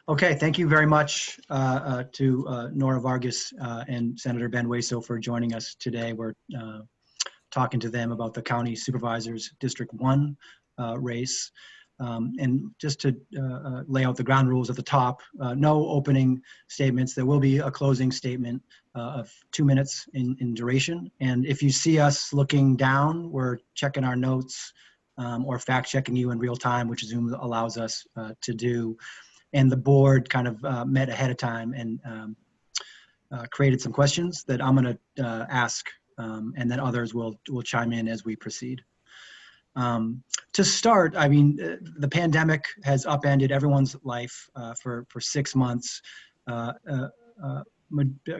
Okay, thank you very much to Nora Vargas and Senator Ben Hueso for joining us today. We're talking to them about the County Supervisors District 1 race. And just to lay out the ground rules at the top, no opening statements. There will be a closing statement of 2 minutes in duration. And if you see us looking down, we're checking our notes or fact checking you in real time, which Zoom allows us to do. And the board kind of met ahead of time and created some questions that I'm going to ask, and then others will chime in as we proceed. To start, I mean, the pandemic has upended everyone's life for 6 months.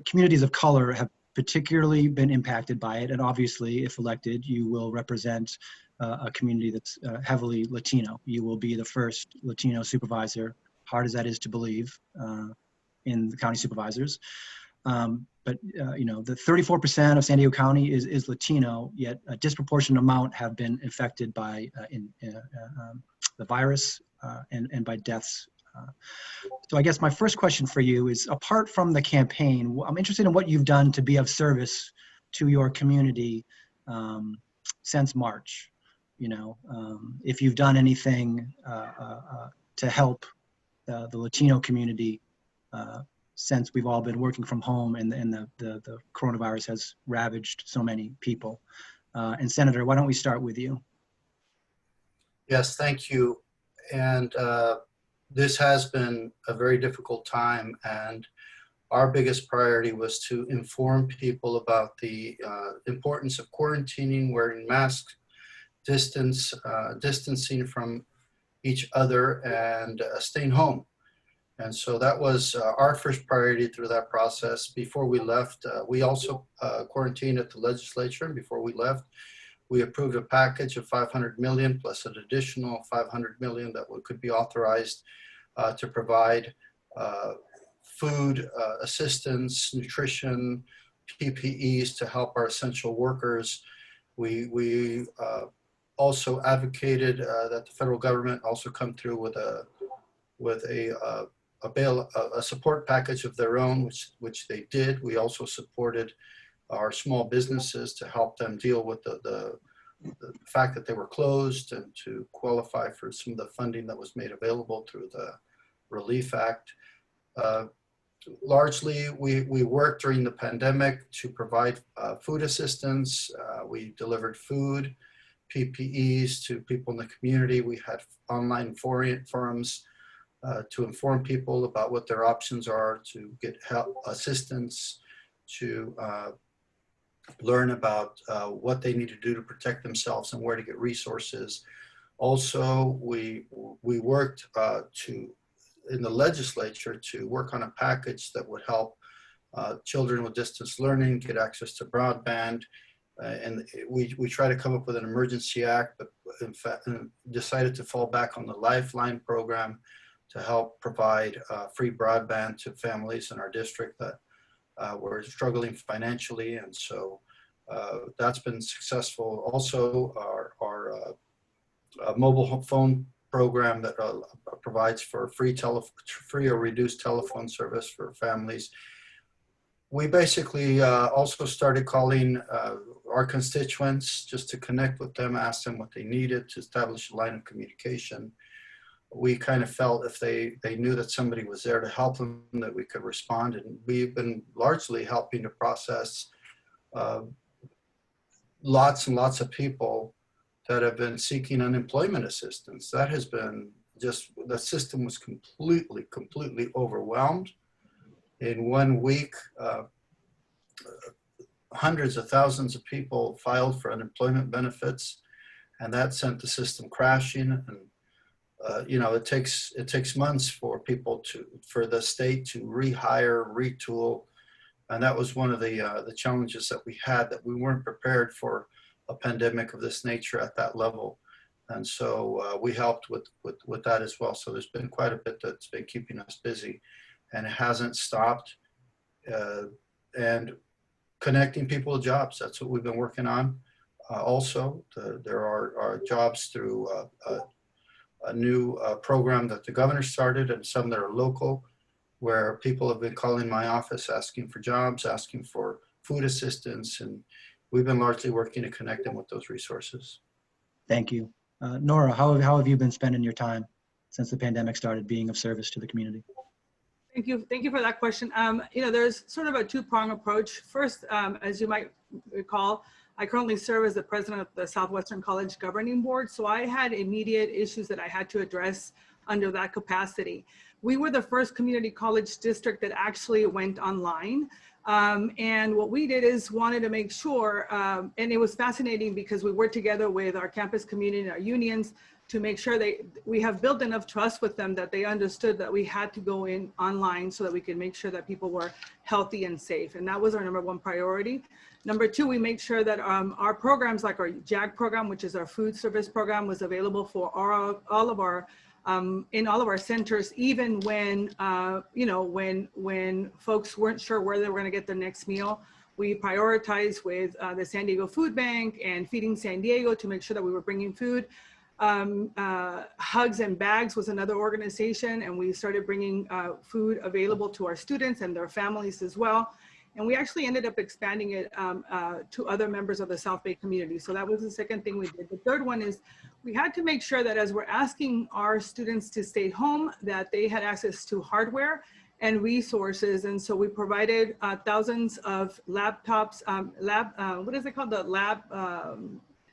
Communities of color have particularly been impacted by it, and obviously, if elected, you will represent a community that's heavily Latino. You will be the first Latino supervisor, hard as that is to believe, in the county supervisors. But you know, the 34% of San Diego County is Latino, yet a disproportionate amount have been affected by the virus and by deaths. So I guess my first question for you is, apart from the campaign, I'm interested in what you've done to be of service to your community since March. You know, if you've done anything to help the Latino community since we've all been working from home and the coronavirus has ravaged so many people. And Senator, why don't we start with you? Yes, thank you. And this has been a very difficult time, and our biggest priority was to inform people about the importance of quarantining, wearing masks, distancing from each other, and staying home. And so that was our first priority through that process. Before we left, we also quarantined at the legislature. And before we left, we approved a package of $500 million plus an additional $500 million that could be authorized to provide food assistance, nutrition, PPEs to help our essential workers. We also advocated that the federal government also come through with a support package of their own, which they did. We also supported our small businesses to help them deal with the fact that they were closed and to qualify for some of the funding that was made available through the Relief Act. Largely, we worked during the pandemic to provide food assistance. We delivered food, PPEs to people in the community. We had online forums to inform people about what their options are to get help, assistance, to learn about what they need to do to protect themselves and where to get resources. Also, we worked in the legislature to work on a package that would help children with distance learning get access to broadband. And we try to come up with an emergency act, but in fact decided to fall back on the Lifeline program to help provide free broadband to families in our district that were struggling financially. And so that's been successful. Also, our mobile phone program that provides for free or reduced telephone service for families. We basically also started calling our constituents just to connect with them, ask them what they needed to establish a line of communication. We kind of felt if they knew that somebody was there to help them, that we could respond. And we've been largely helping to process lots and lots of people that have been seeking unemployment assistance. That has been just, the system was completely overwhelmed. In 1 week, hundreds of thousands of people filed for unemployment benefits, and that sent the system crashing. And you know, it takes months for for the state to rehire, retool, and that was one of the challenges that we had, that we weren't prepared for a pandemic of this nature at that level. And so we helped with that as well. So there's been quite a bit that's been keeping us busy, and it hasn't stopped. And connecting people to jobs, that's what we've been working on. Also, there are jobs through a new program that the governor started and some that are local, where people have been calling my office asking for jobs, asking for food assistance, and we've been largely working to connect them with those resources. Thank you. Nora, how have you been spending your time since the pandemic started, being of service to the community? Thank you for that question. There's sort of a two-pronged approach. First, as you might recall, I currently serve as the president of the Southwestern College Governing Board. So I had immediate issues that I had to address under that capacity. We were the first community college district that actually went online. And what we did is wanted to make sure, and it was fascinating because we worked together with our campus community and our unions to make sure we have built enough trust with them that they understood that we had to go in online so that we could make sure that people were healthy and safe. And that was our #1 priority. Number two, we make sure that our programs like our JAG program, which is our food service program, was available for all of our in all of our centers, even when, when folks weren't sure where they were going to get their next meal. We prioritized with the San Diego Food Bank and Feeding San Diego to make sure that we were bringing food. Hugs and Bags was another organization, and we started bringing food available to our students and their families as well. And we actually ended up expanding it to other members of the South Bay community. So that was the second thing we did. The third one is we had to make sure that as we're asking our students to stay home, that they had access to hardware and resources. And so we provided thousands of laptops, what is it called? The lab,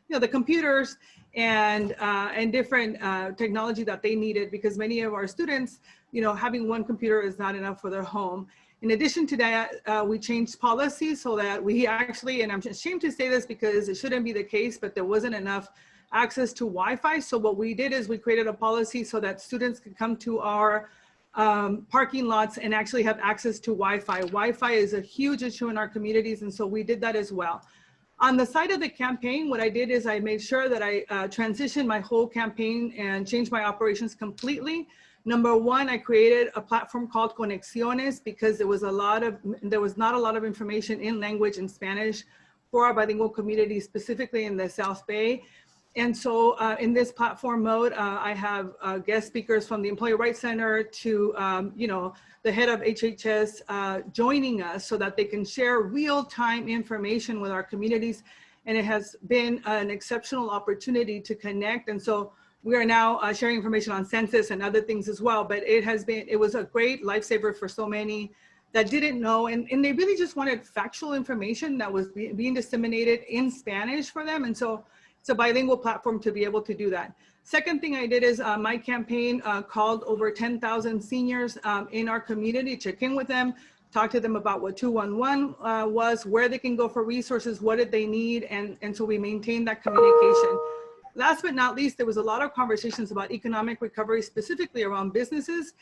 the computers and different technology that they needed, because many of our students, having one computer is not enough for their home. In addition to that, we changed policy so that we actually, and I'm ashamed to say this because it shouldn't be the case, but there wasn't enough access to Wi-Fi. So what we did is we created a policy so that students could come to our parking lots and actually have access to Wi-Fi. Wi-Fi is a huge issue in our communities, and so we did that as well. On the side of the campaign, what I did is I made sure that I transitioned my whole campaign and changed my operations completely. Number one, I created a platform called Conexiones because there was not a lot of information in language in Spanish for our bilingual community, specifically in the South Bay. And so in this platform mode, I have guest speakers from the Employee Rights Center to, the head of HHS joining us so that they can share real-time information with our communities. And it has been an exceptional opportunity to connect. And so we are now sharing information on census and other things as well, but it was a great lifesaver for so many that didn't know, and they really just wanted factual information that was being disseminated in Spanish for them. And so it's a bilingual platform to be able to do that. Second thing I did is my campaign called over 10,000 seniors in our community, check in with them, talk to them about what 211 was, where they can go for resources, what did they need, and so we maintained that communication. Last but not least, there was a lot of conversations about economic recovery, specifically around businesses,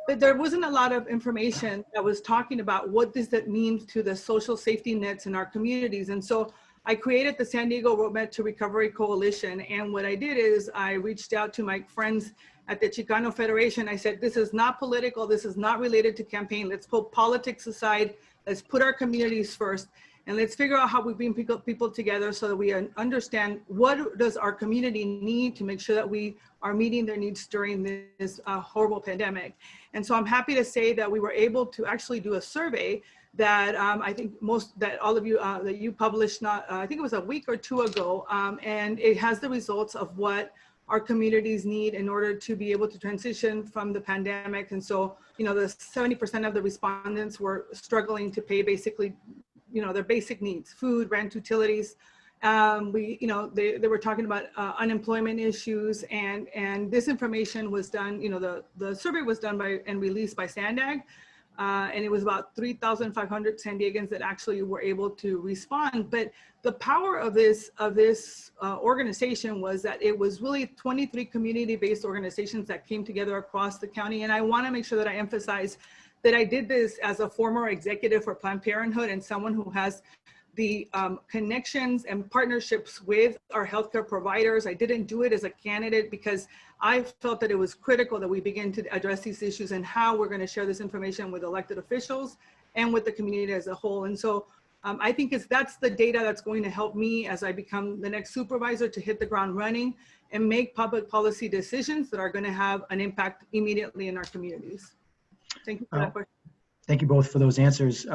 but there wasn't a lot of information that was talking about what does that mean to the social safety nets in our communities. And so I created the San Diego Roadmap to Recovery Coalition. And what I did is I reached out to my friends at the Chicano Federation. I said, this is not political. This is not related to campaign. Let's put politics aside. Let's put our communities first. And let's figure out how we bring people together so that we understand what does our community need to make sure that we are meeting their needs during this horrible pandemic. And so I'm happy to say that we were able to actually do a survey that I think that all of you, that you published, I think it was a week or two ago, and it has the results of what our communities need in order to be able to transition from the pandemic. And so, the 70% of the respondents were struggling to pay basically their basic needs, food, rent, utilities. They were talking about unemployment issues, and this information was done, the survey was done by and released by SANDAG, and it was about 3,500 San Diegans that actually were able to respond. But the power of this organization was that it was really 23 community-based organizations that came together across the county. And I want to make sure that I emphasize that I did this as a former executive for Planned Parenthood and someone who has the connections and partnerships with our healthcare providers. I didn't do it as a candidate because I felt that it was critical that we begin to address these issues and how we're going to share this information with elected officials and with the community as a whole. And so I think that's the data that's going to help me as I become the next supervisor to hit the ground running and make public policy decisions that are going to have an impact immediately in our communities. Thank you for that question. Thank you both for those answers.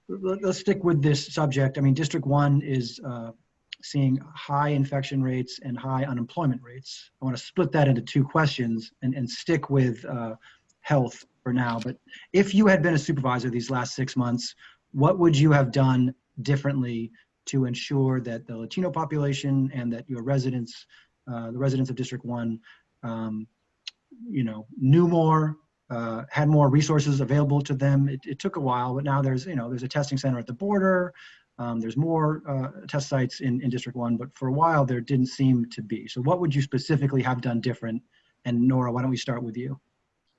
Let's stick with this subject. I mean, District 1 is seeing high infection rates and high unemployment rates. I want to split that into two questions and stick with health for now. But if you had been a supervisor these last 6 months, what would you have done differently to ensure that the Latino population and that your residents, the residents of District 1, knew more, had more resources available to them? It took a while, but now there's a testing center at the border. There's more test sites in District 1, but for a while there didn't seem to be. So what would you specifically have done different? And Nora, why don't we start with you?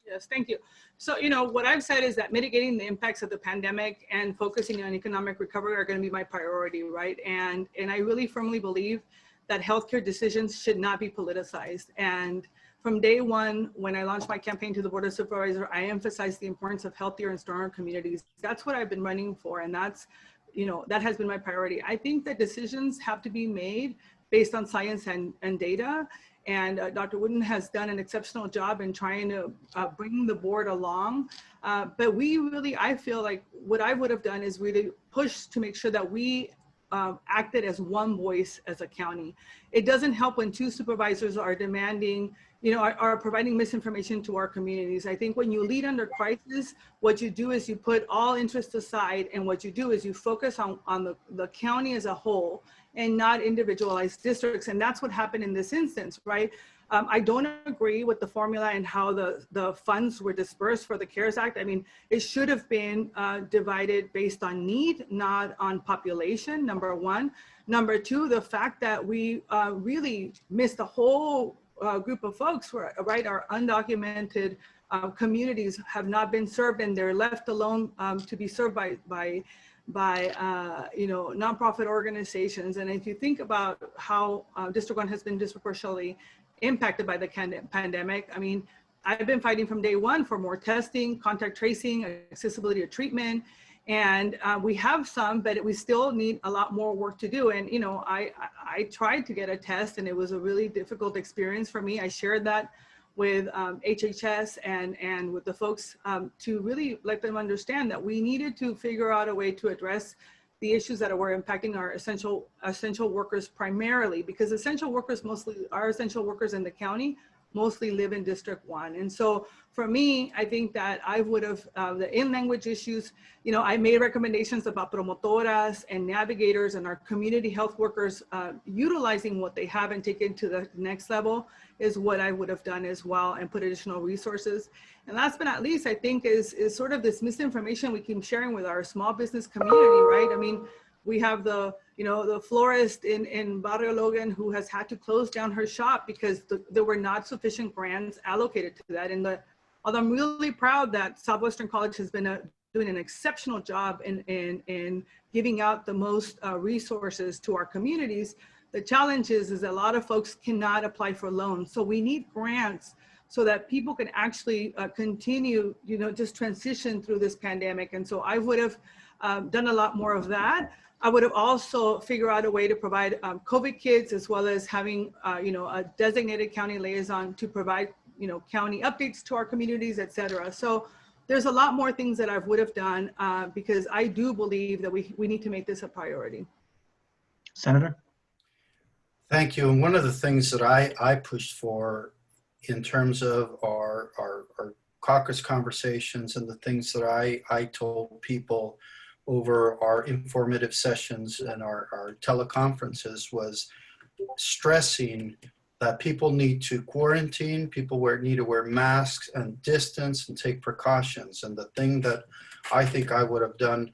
Yes, thank you. So, what I've said is that mitigating the impacts of the pandemic and focusing on economic recovery are going to be my priority, right? And I really firmly believe that healthcare decisions should not be politicized. And from day one, when I launched my campaign to the Board of Supervisors, I emphasized the importance of healthier and stronger communities. That's what I've been running for, and that has been my priority. I think that decisions have to be made based on science and data. And Dr. Wooden has done an exceptional job in trying to bring the board along. But I feel like what I would have done is really push to make sure that we acted as one voice as a county. It doesn't help when two supervisors are demanding, are providing misinformation to our communities. I think when you lead under crisis, what you do is you put all interests aside, and what you do is you focus on the county as a whole and not individualized districts. And that's what happened in this instance, right? I don't agree with the formula and how the funds were dispersed for the CARES Act. I mean, it should have been divided based on need, not on population, number one. Number two, the fact that we really missed a whole group of folks, right? Our undocumented communities have not been served, and they're left alone to be served by nonprofit organizations. And if you think about how District 1 has been disproportionately impacted by the pandemic, I mean, I've been fighting from day one for more testing, contact tracing, accessibility of treatment, and we have some, but we still need a lot more work to do. And I tried to get a test, and it was a really difficult experience for me. I shared that with HHS and with the folks to really let them understand that we needed to figure out a way to address the issues that were impacting our essential workers primarily, because our essential workers in the county mostly live in District 1. And so for me, I think that I would have, the in-language issues, I made recommendations about promotoras and navigators and our community health workers utilizing what they have and take it to the next level is what I would have done as well, and put additional resources. And last but not least, I think is sort of this misinformation we keep sharing with our small business community, right? I mean, we have the florist in Barrio Logan who has had to close down her shop because there were not sufficient grants allocated to that. And although I'm really proud that Southwestern College has been doing an exceptional job in giving out the most resources to our communities, the challenge is a lot of folks cannot apply for loans. So we need grants so that people can actually continue, just transition through this pandemic. And so I would have done a lot more of that. I would have also figured out a way to provide COVID kits, as well as having, a designated county liaison to provide, county updates to our communities, et cetera. So there's a lot more things that I would have done because I do believe that we need to make this a priority. Senator? Thank you. And one of the things that I pushed for in terms of our caucus conversations and the things that I told people over our informative sessions and our teleconferences was stressing that people need to quarantine, people need to wear masks and distance and take precautions. And the thing that I think I would have done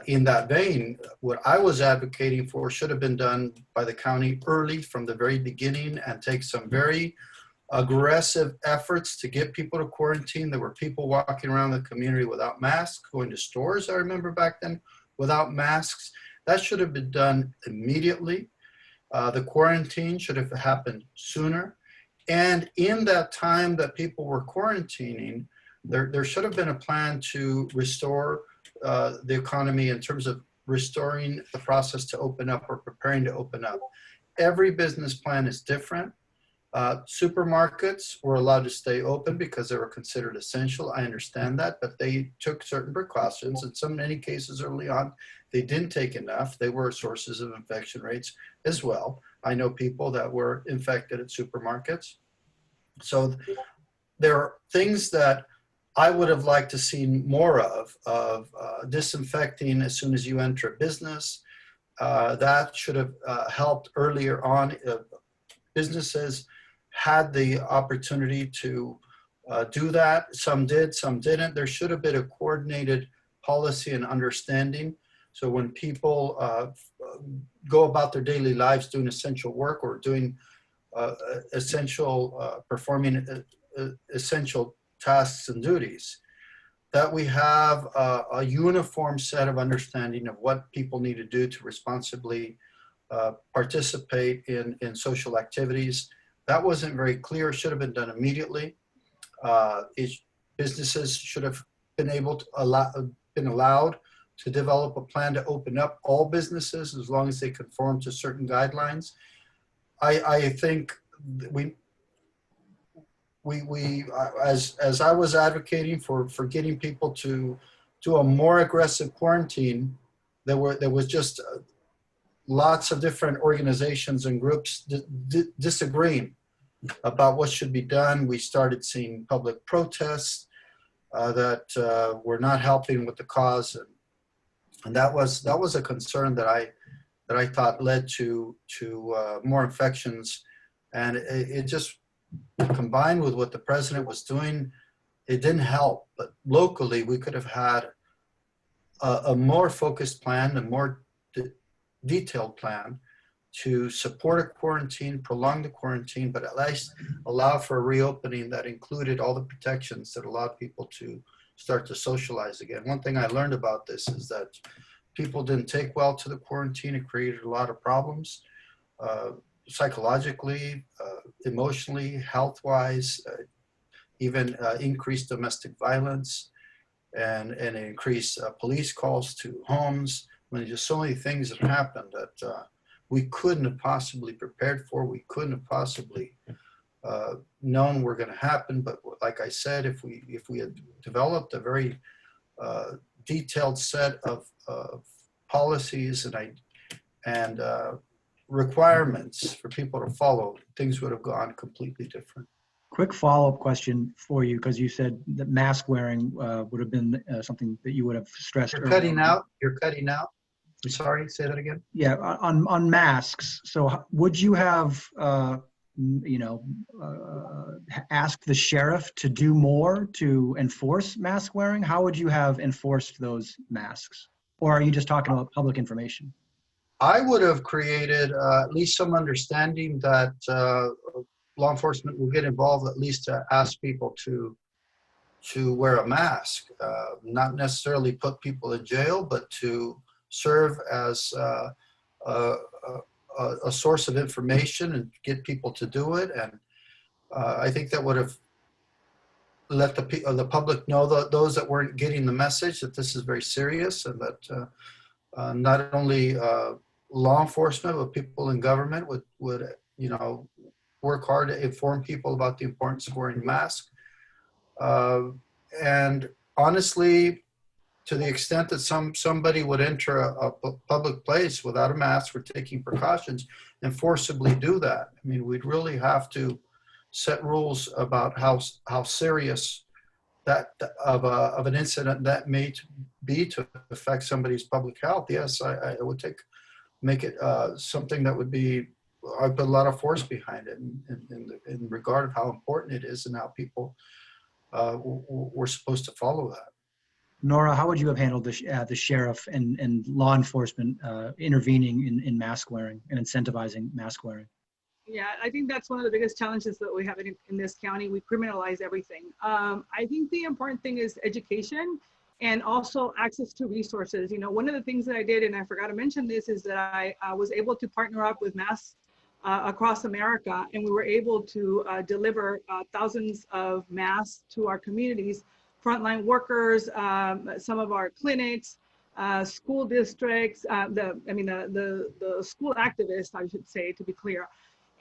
in that vein, what I was advocating for should have been done by the county early from the very beginning, and take some very aggressive efforts to get people to quarantine. There were people walking around the community without masks, going to stores, I remember back then, without masks. That should have been done immediately. The quarantine should have happened sooner. And in that time that people were quarantining, there should have been a plan to restore the economy in terms of restoring the process to open up or preparing to open up. Every business plan is different. Supermarkets were allowed to stay open because they were considered essential. I understand that, but they took certain precautions. In many cases early on, they didn't take enough. They were sources of infection rates as well. I know people that were infected at supermarkets. So there are things that I would have liked to see more of disinfecting as soon as you enter a business. That should have helped earlier on. Businesses had the opportunity to do that. Some did, some didn't. There should have been a coordinated policy and understanding. So when people go about their daily lives doing essential work or doing performing essential tasks and duties, that we have a uniform set of understanding of what people need to do to responsibly participate in social activities. That wasn't very clear. Should have been done immediately. Businesses should have been allowed to develop a plan to open up all businesses as long as they conform to certain guidelines. I think as I was advocating for getting people to do a more aggressive quarantine, there was just lots of different organizations and groups disagreeing about what should be done. We started seeing public protests that were not helping with the cause, and that was a concern that I thought led to more infections, and it just combined with what the president was doing, it didn't help. But locally, we could have had a more focused plan, a more detailed plan to support a quarantine, prolong the quarantine, but at least allow for a reopening that included all the protections that allowed people to start to socialize again. One thing I learned about this is that people didn't take well to the quarantine. It created a lot of problems, psychologically, emotionally, health-wise, even increased domestic violence and increased police calls to homes. I mean, just so many things that happened that we couldn't have possibly prepared for. We couldn't have possibly known were going to happen. But like I said, if we had developed a very detailed set of policies and requirements for people to follow, things would have gone completely different. Quick follow-up question for you, because you said that mask wearing would have been something that you would have stressed. You're cutting out. You're cutting out. I'm sorry, say that again. Yeah, on masks. So would you have, asked the sheriff to do more to enforce mask wearing? How would you have enforced those masks? Or are you just talking about public information? I would have created at least some understanding that law enforcement will get involved, at least to ask people to wear a mask, not necessarily put people in jail, but to serve as a source of information and get people to do it. And I think that would have let the public know that those that weren't getting the message that this is very serious, and that not only law enforcement, but people in government would work hard to inform people about the importance of wearing a mask. And honestly, to the extent that somebody would enter a public place without a mask or taking precautions and forcibly do that, I mean, we'd really have to set rules about how serious that of an incident that may be to affect somebody's public health. Yes, I would make it something that would be, I put a lot of force behind it in regard of how important it is and how people were supposed to follow that. Nora, how would you have handled the sheriff and law enforcement intervening in mask wearing and incentivizing mask wearing? Yeah, I think that's one of the biggest challenges that we have in this county. We criminalize everything. I think the important thing is education and also access to resources. One of the things that I did, and I forgot to mention this, is that I was able to partner up with masks across America, and we were able to deliver thousands of masks to our communities, frontline workers, some of our clinics, school districts, the school activists, I should say, to be clear.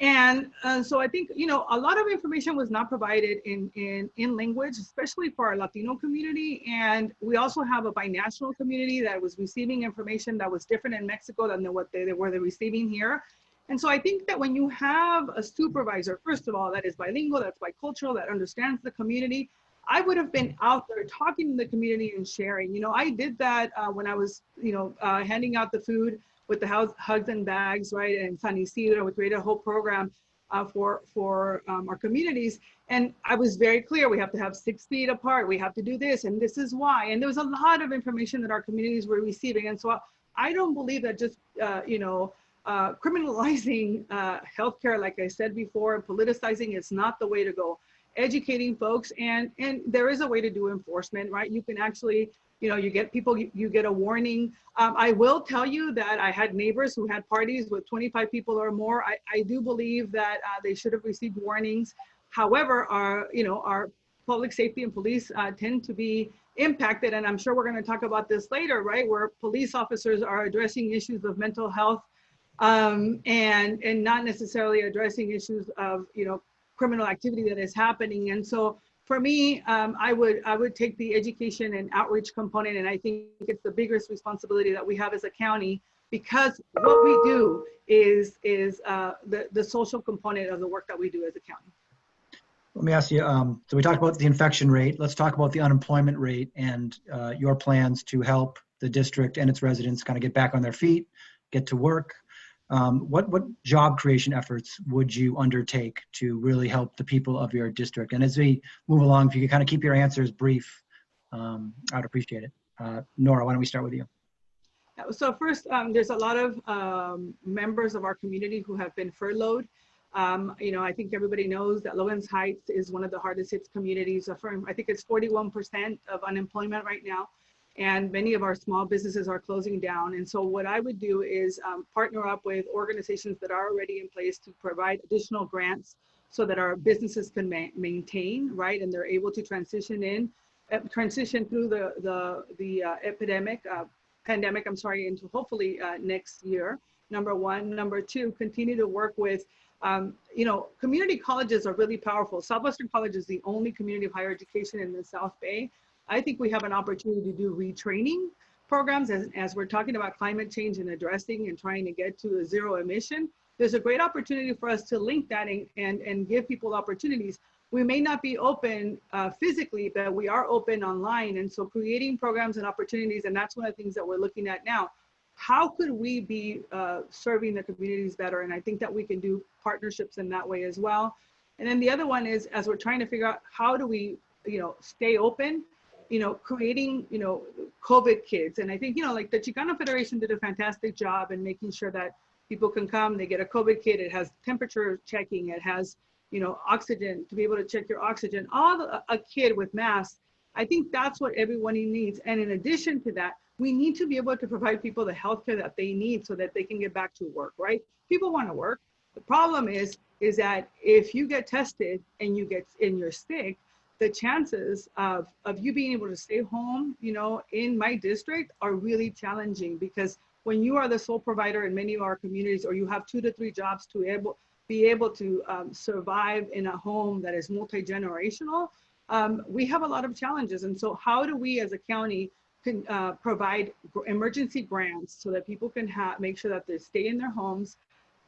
And so I think, a lot of information was not provided in language, especially for our Latino community. And we also have a binational community that was receiving information that was different in Mexico than what they were receiving here. And so I think that when you have a supervisor, first of all, that is bilingual, that's bicultural, that understands the community, I would have been out there talking to the community and sharing. I did that when I was, handing out the food with the hugs and bags, right? And San Isidro, we created a whole program for our communities. And I was very clear, we have to have 6 feet apart. We have to do this, and this is why. And there was a lot of information that our communities were receiving. And so I don't believe that just, criminalizing healthcare, like I said before, and politicizing is not the way to go. Educating folks, and there is a way to do enforcement, right? You can actually, you get people, you get a warning. I will tell you that I had neighbors who had parties with 25 people or more. I do believe that they should have received warnings. However, our public safety and police tend to be impacted, and I'm sure we're going to talk about this later, right? Where police officers are addressing issues of mental health and not necessarily addressing issues of, criminal activity that is happening. And so for me, I would take the education and outreach component, and I think it's the biggest responsibility that we have as a county, because what we do is the social component of the work that we do as a county. Let me ask you, so we talked about the infection rate. Let's talk about the unemployment rate and your plans to help the district and its residents kind of get back on their feet, get to work. What job creation efforts would you undertake to really help the people of your district? And as we move along, if you could kind of keep your answers brief, I'd appreciate it. Nora, why don't we start with you? So first, there's a lot of members of our community who have been furloughed. I think everybody knows that Logan's Heights is one of the hardest hit communities. I think it's 41% of unemployment right now. And many of our small businesses are closing down. And so what I would do is partner up with organizations that are already in place to provide additional grants so that our businesses can maintain, right? And they're able to transition through the pandemic, into hopefully next year, number one. Number two, continue to work with, community colleges are really powerful. Southwestern College is the only community of higher education in the South Bay. I think we have an opportunity to do retraining programs as we're talking about climate change and addressing and trying to get to a zero emission. There's a great opportunity for us to link that and give people opportunities. We may not be open physically, but we are open online. And so creating programs and opportunities, and that's one of the things that we're looking at now. How could we be serving the communities better? And I think that we can do partnerships in that way as well. And then the other one is, as we're trying to figure out how do we, stay open, creating, COVID kids. And I think, like the Chicano Federation did a fantastic job in making sure that people can come, they get a COVID kit, it has temperature checking, it has, oxygen, to be able to check your oxygen, a kid with masks. I think that's what everyone needs. And in addition to that, we need to be able to provide people the healthcare that they need so that they can get back to work, right? People want to work. The problem is that if you get tested and you're sick, the chances of you being able to stay home, in my district are really challenging, because when you are the sole provider in many of our communities, or you have 2 to 3 jobs to be able to survive in a home that is multi-generational, we have a lot of challenges. And so how do we as a county can provide emergency grants so that people can make sure that they stay in their homes,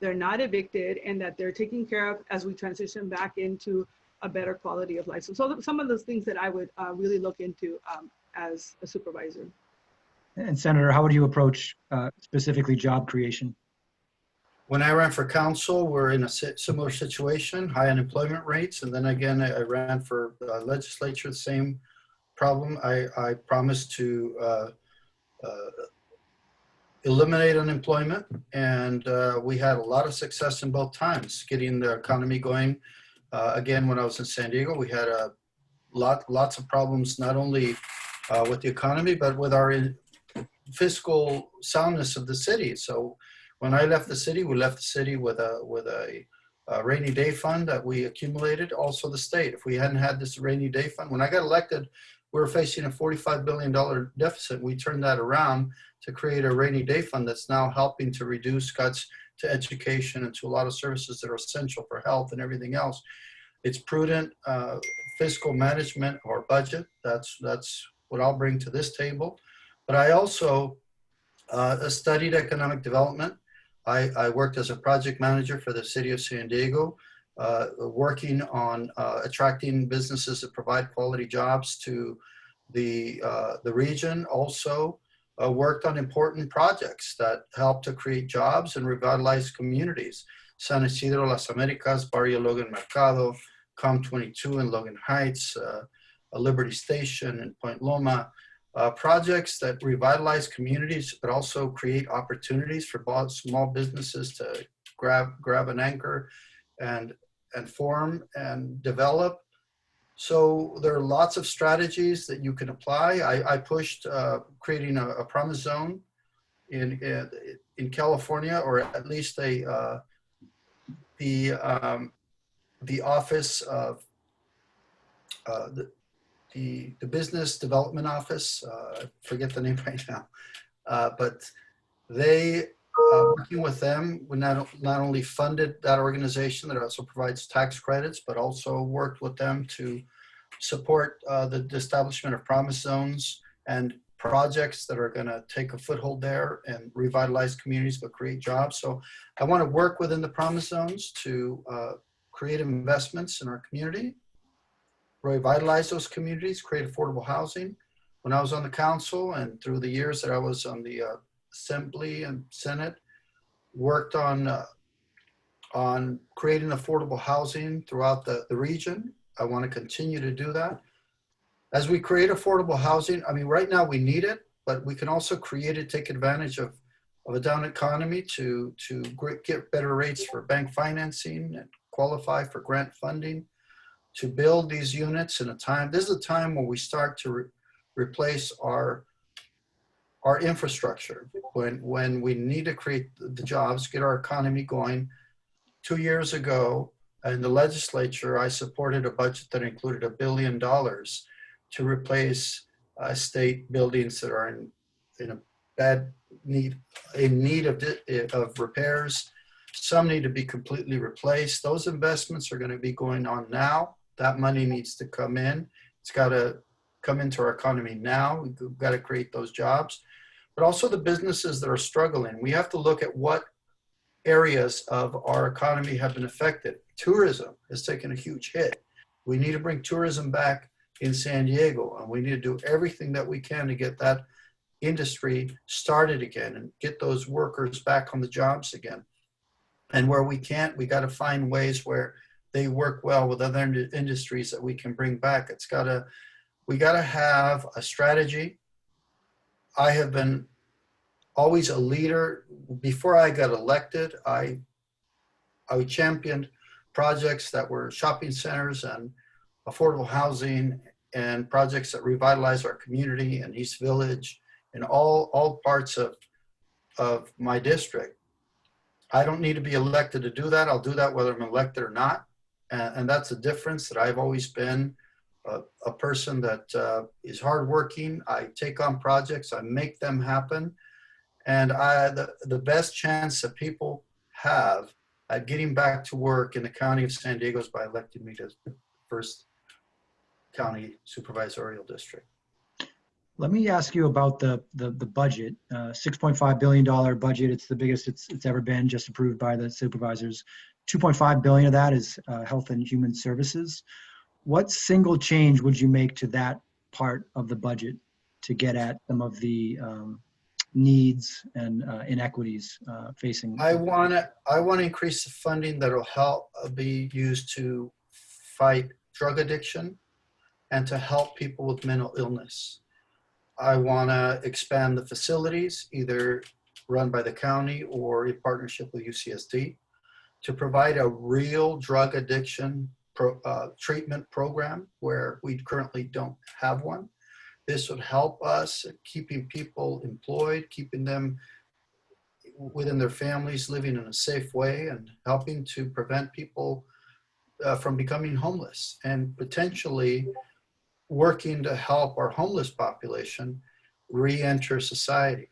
they're not evicted, and that they're taken care of as we transition back into a better quality of life. So some of those things that I would really look into as a supervisor. And Senator, how would you approach specifically job creation? When I ran for council, we're in a similar situation, high unemployment rates. And then again, I ran for legislature, the same problem. I promised to eliminate unemployment. And we had a lot of success in both times, getting the economy going. Again, when I was in San Diego, we had lots of problems, not only with the economy, but with our fiscal soundness of the city. So when I left the city, we left the city with a rainy day fund that we accumulated. Also the state, if we hadn't had this rainy day fund, when I got elected, we were facing a $45 billion deficit. We turned that around to create a rainy day fund that's now helping to reduce cuts to education and to a lot of services that are essential for health and everything else. It's prudent fiscal management or budget. That's what I'll bring to this table. But I also studied economic development. I worked as a project manager for the city of San Diego, working on attracting businesses that provide quality jobs to the region. Also worked on important projects that help to create jobs and revitalize communities. San Isidro, Las Americas, Barrio Logan Mercado, COM22 in Logan Heights, Liberty Station in Point Loma, projects that revitalize communities, but also create opportunities for small businesses to grab an anchor and form and develop. So there are lots of strategies that you can apply. I pushed creating a promise zone in California, or at least the office of the business development office. I forget the name right now, but they working with them, we not only funded that organization that also provides tax credits, but also worked with them to support the establishment of promise zones and projects that are going to take a foothold there and revitalize communities but create jobs. So I want to work within the promise zones to create investments in our community, revitalize those communities, create affordable housing. When I was on the council and through the years that I was on the Assembly and Senate, worked on creating affordable housing throughout the region. I want to continue to do that. As we create affordable housing, I mean, right now we need it, but we can also create it, take advantage of a down economy to get better rates for bank financing and qualify for grant funding, to build these units in a time. This is a time when we start to replace our infrastructure, when we need to create the jobs, get our economy going. 2 years ago in the legislature, I supported a budget that included $1 billion to replace state buildings that are in a bad need of repairs. Some need to be completely replaced. Those investments are going to be going on now. That money needs to come in. It's got to come into our economy now. We've got to create those jobs. But also the businesses that are struggling. We have to look at what areas of our economy have been affected. Tourism has taken a huge hit. We need to bring tourism back in San Diego, and we need to do everything that we can to get that industry started again and get those workers back on the jobs again. And where we can't, we got to find ways where they work well with other industries that we can bring back. We got to have a strategy. I have been always a leader. Before I got elected, I championed projects that were shopping centers and affordable housing and projects that revitalize our community and East Village and all parts of my district. I don't need to be elected to do that. I'll do that whether I'm elected or not. And that's a difference, that I've always been a person that is hardworking. I take on projects, I make them happen. And the best chance that people have at getting back to work in the county of San Diego is by electing me to the first county supervisorial district. Let me ask you about the budget. $6.5 billion budget. It's the biggest it's ever been, just approved by the supervisors. $2.5 billion of that is health and human services. What single change would you make to that part of the budget to get at some of the needs and inequities facing? I want to increase the funding that will help be used to fight drug addiction and to help people with mental illness. I want to expand the facilities, either run by the county or in partnership with UCSD, to provide a real drug addiction treatment program where we currently don't have one. This would help us keeping people employed, keeping them within their families, living in a safe way, and helping to prevent people from becoming homeless, and potentially working to help our homeless population re-enter society.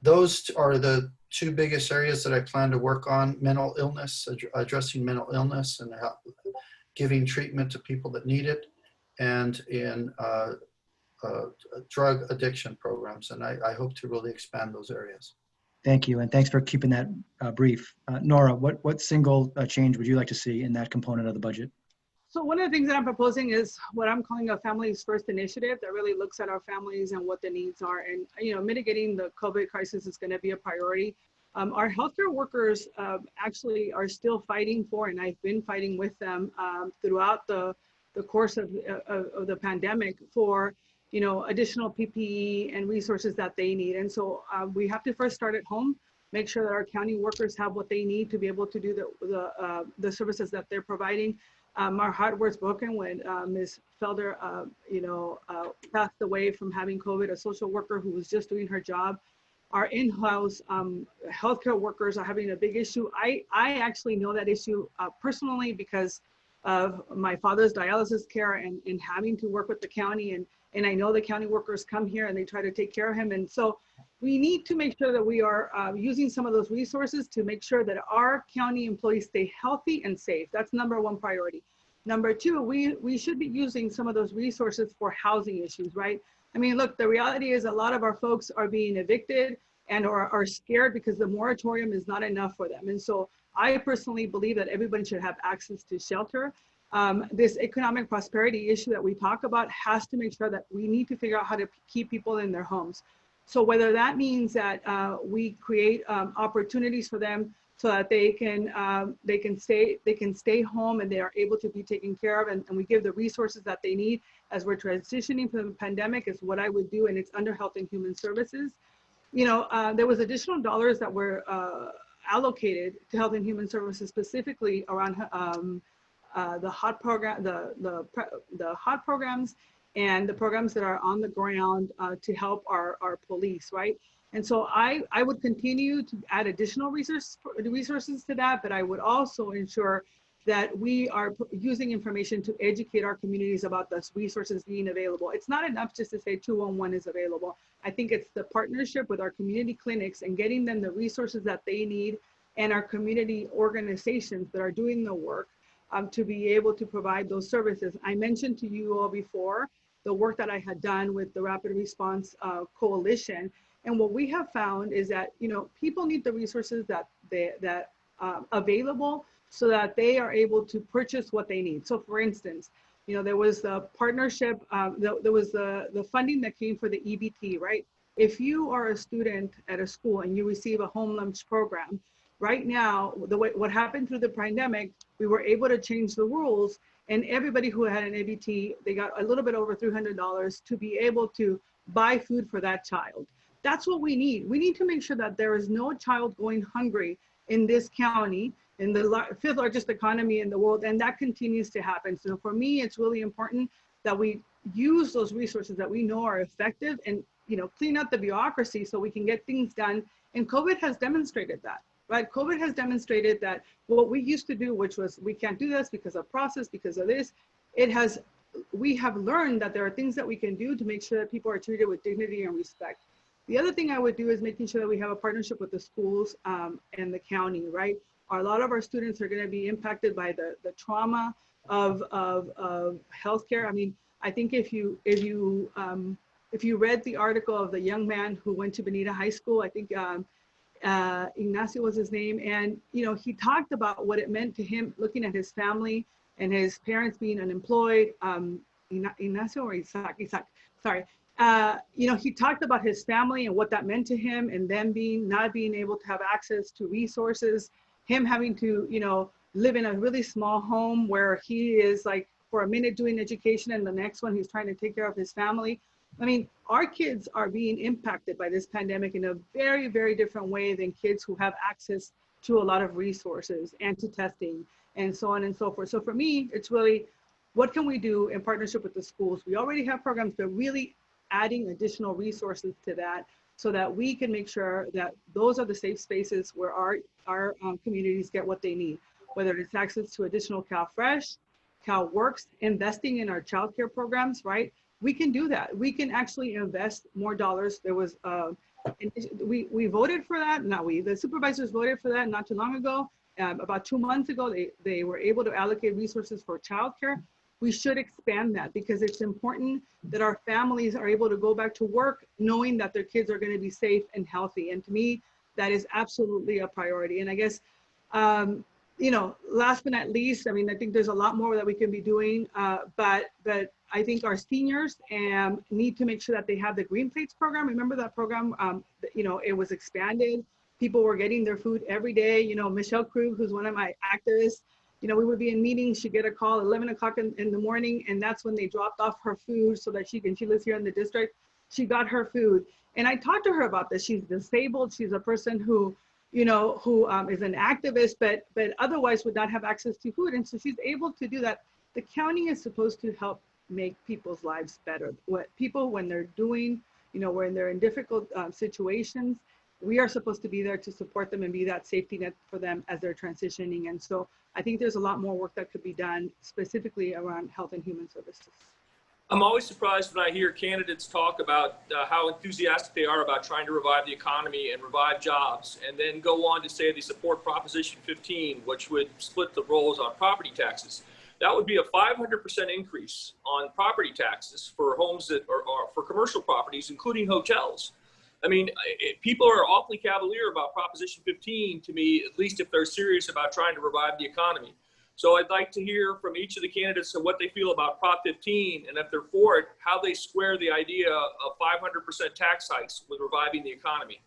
Those are the two biggest areas that I plan to work on: mental illness, addressing mental illness and giving treatment to people that need it, and in drug addiction programs. And I hope to really expand those areas. Thank you, and thanks for keeping that brief. Nora, what single change would you like to see in that component of the budget? So one of the things that I'm proposing is what I'm calling a Families First initiative that really looks at our families and what the needs are. And, you know, mitigating the COVID crisis is going to be a priority. Our healthcare workers actually are still fighting for, and I've been fighting with them throughout the course of the pandemic for, you know, additional PPE and resources that they need. And so we have to first start at home, make sure that our county workers have what they need to be able to do the services that they're providing. Our heart was broken when Ms. Felder, passed away from having COVID, a social worker who was just doing her job. Our in-house healthcare workers are having a big issue. I actually know that issue personally because of my father's dialysis care and having to work with the county. And I know the county workers come here and they try to take care of him. And so we need to make sure that we are using some of those resources to make sure that our county employees stay healthy and safe. That's number one priority. Number two, we should be using some of those resources for housing issues, right? I mean, look, the reality is a lot of our folks are being evicted and are scared because the moratorium is not enough for them. And so I personally believe that everybody should have access to shelter. This economic prosperity issue that we talk about has to make sure that we need to figure out how to keep people in their homes. So whether that means that we create opportunities for them so that they can stay home and they are able to be taken care of, and we give the resources that they need as we're transitioning from the pandemic is what I would do, and it's under Health and Human Services. You know, there was additional dollars that were allocated to Health and Human Services specifically around the HOT program, the HOT programs, and the programs that are on the ground to help our police, right? And so I would continue to add additional resources to that, but I would also ensure that we are using information to educate our communities about those resources being available. It's not enough just to say 211 is available. I think it's the partnership with our community clinics and getting them the resources that they need, and our community organizations that are doing the work to be able to provide those services. I mentioned to you all before the work that I had done with the Rapid Response Coalition. And what we have found is that, you know, people need the resources that available so that they are able to purchase what they need. So for instance, you know, there was the partnership, there was the funding that came for the EBT, right? If you are a student at a school and you receive a home lunch program, right now, what happened through the pandemic, we were able to change the rules, and everybody who had an EBT, they got a little bit over $300 to be able to buy food for that child. That's what we need. We need to make sure that there is no child going hungry in this county, in the fifth largest economy in the world, and that continues to happen. So for me, it's really important that we use those resources that we know are effective and, you know, clean up the bureaucracy so we can get things done. And COVID has demonstrated that, right? COVID has demonstrated that what we used to do, which was we can't do this because of process, because of this, we have learned that there are things that we can do to make sure that people are treated with dignity and respect. The other thing I would do is making sure that we have a partnership with the schools and the county, right? A lot of our students are going to be impacted by the trauma of healthcare. I mean, I think if you read the article of the young man who went to Bonita High School, I think Ignacio was his name, and you know, he talked about what it meant to him looking at his family and his parents being unemployed. Ignacio or Isaac, sorry. You know, he talked about his family and what that meant to him, and them not being able to have access to resources, him having to, you know, live in a really small home where he is like for a minute doing education and the next one he's trying to take care of his family. I mean, our kids are being impacted by this pandemic in a very, very different way than kids who have access to a lot of resources and to testing and so on and so forth. So for me, it's really, what can we do in partnership with the schools? We already have programs, but really adding additional resources to that so that we can make sure that those are the safe spaces where our communities get what they need, whether it's access to additional CalFresh, CalWorks, investing in our childcare programs, right? we can do that. We can actually invest more dollars. There was, we voted for that, the supervisors voted for that not too long ago. About 2 months ago, they were able to allocate resources for childcare. We should expand that because it's important that our families are able to go back to work knowing that their kids are going to be safe and healthy. And to me, that is absolutely a priority. And I guess, you know, last but not least, I mean, I think there's a lot more that we can be doing, but I think our seniors need to make sure that they have the Green Plates program. Remember that program? You know, it was expanded. People were getting their food every day. You know, Michelle Krug, who's one of my activists, you know, we would be in meetings. She'd get a call at 11 o'clock in the morning, and that's when they dropped off her food so that she lives here in the district. She got her food. And I talked to her about this. She's disabled. She's a person who, you know, who is an activist, but otherwise would not have access to food. And so she's able to do that. The county is supposed to help make people's lives better. What people, when they're doing, you know, when they're in difficult situations, we are supposed to be there to support them and be that safety net for them as they're transitioning. And so I think there's a lot more work that could be done specifically around health and human services. I'm always surprised when I hear candidates talk about how enthusiastic they are about trying to revive the economy and revive jobs, and then go on to say they support Proposition 15, which would split the rolls on property taxes. That would be a 500% increase on property taxes for homes that are for commercial properties, including hotels. I mean, people are awfully cavalier about Proposition 15 to me, at least if they're serious about trying to revive the economy. So I'd like to hear from each of the candidates of what they feel about Prop 15, and if they're for it, how they square the idea of 500% tax hikes with reviving the economy.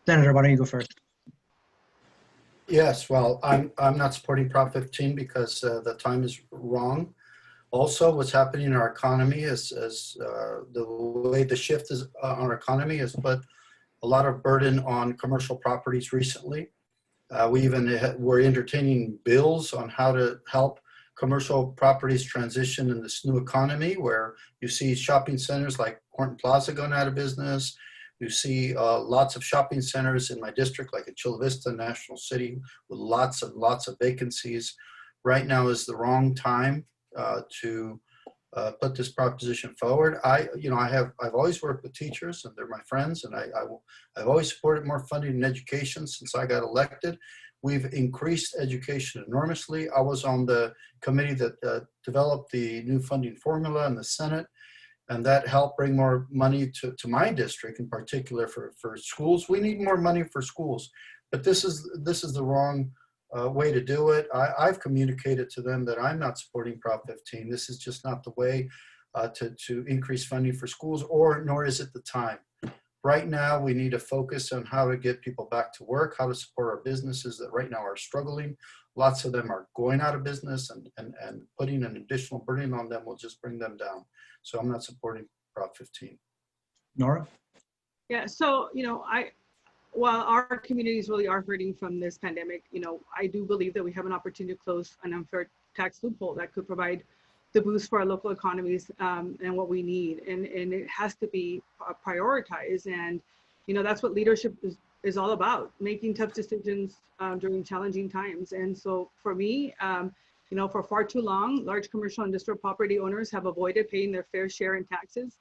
Senator, why don't you go first? Yes, well, I'm not supporting Prop 15 because the time is wrong. Also, what's happening in our economy is the way the shift is on our economy has put a lot of burden on commercial properties recently. We even were entertaining bills on how to help commercial properties transition in this new economy where you see shopping centers like Horton Plaza going out of business. You see lots of shopping centers in my district, like at Chula Vista, National City, with lots and lots of vacancies. Right now is the wrong time to put this proposition forward. I've always worked with teachers, and they're my friends, and I've always supported more funding in education since I got elected. We've increased education enormously. I was on the committee that developed the new funding formula in the Senate, and that helped bring more money to my district, in particular for schools. We need more money for schools, but this is the wrong way to do it. I've communicated to them that I'm not supporting Prop 15. This is just not the way to increase funding for schools, nor is it the time. Right now, we need to focus on how to get people back to work, how to support our businesses that right now are struggling. Lots of them are going out of business, and putting an additional burden on them will just bring them down. So I'm not supporting Prop 15. Nora? Yeah, so, you know, while our communities really are hurting from this pandemic, you know, I do believe that we have an opportunity to close an unfair tax loophole that could provide the boost for our local economies and what we need. And it has to be prioritized. And, you know, that's what leadership is all about, making tough decisions during challenging times. And so for me, you know, for far too long, large commercial and industrial property owners have avoided paying their fair share in taxes.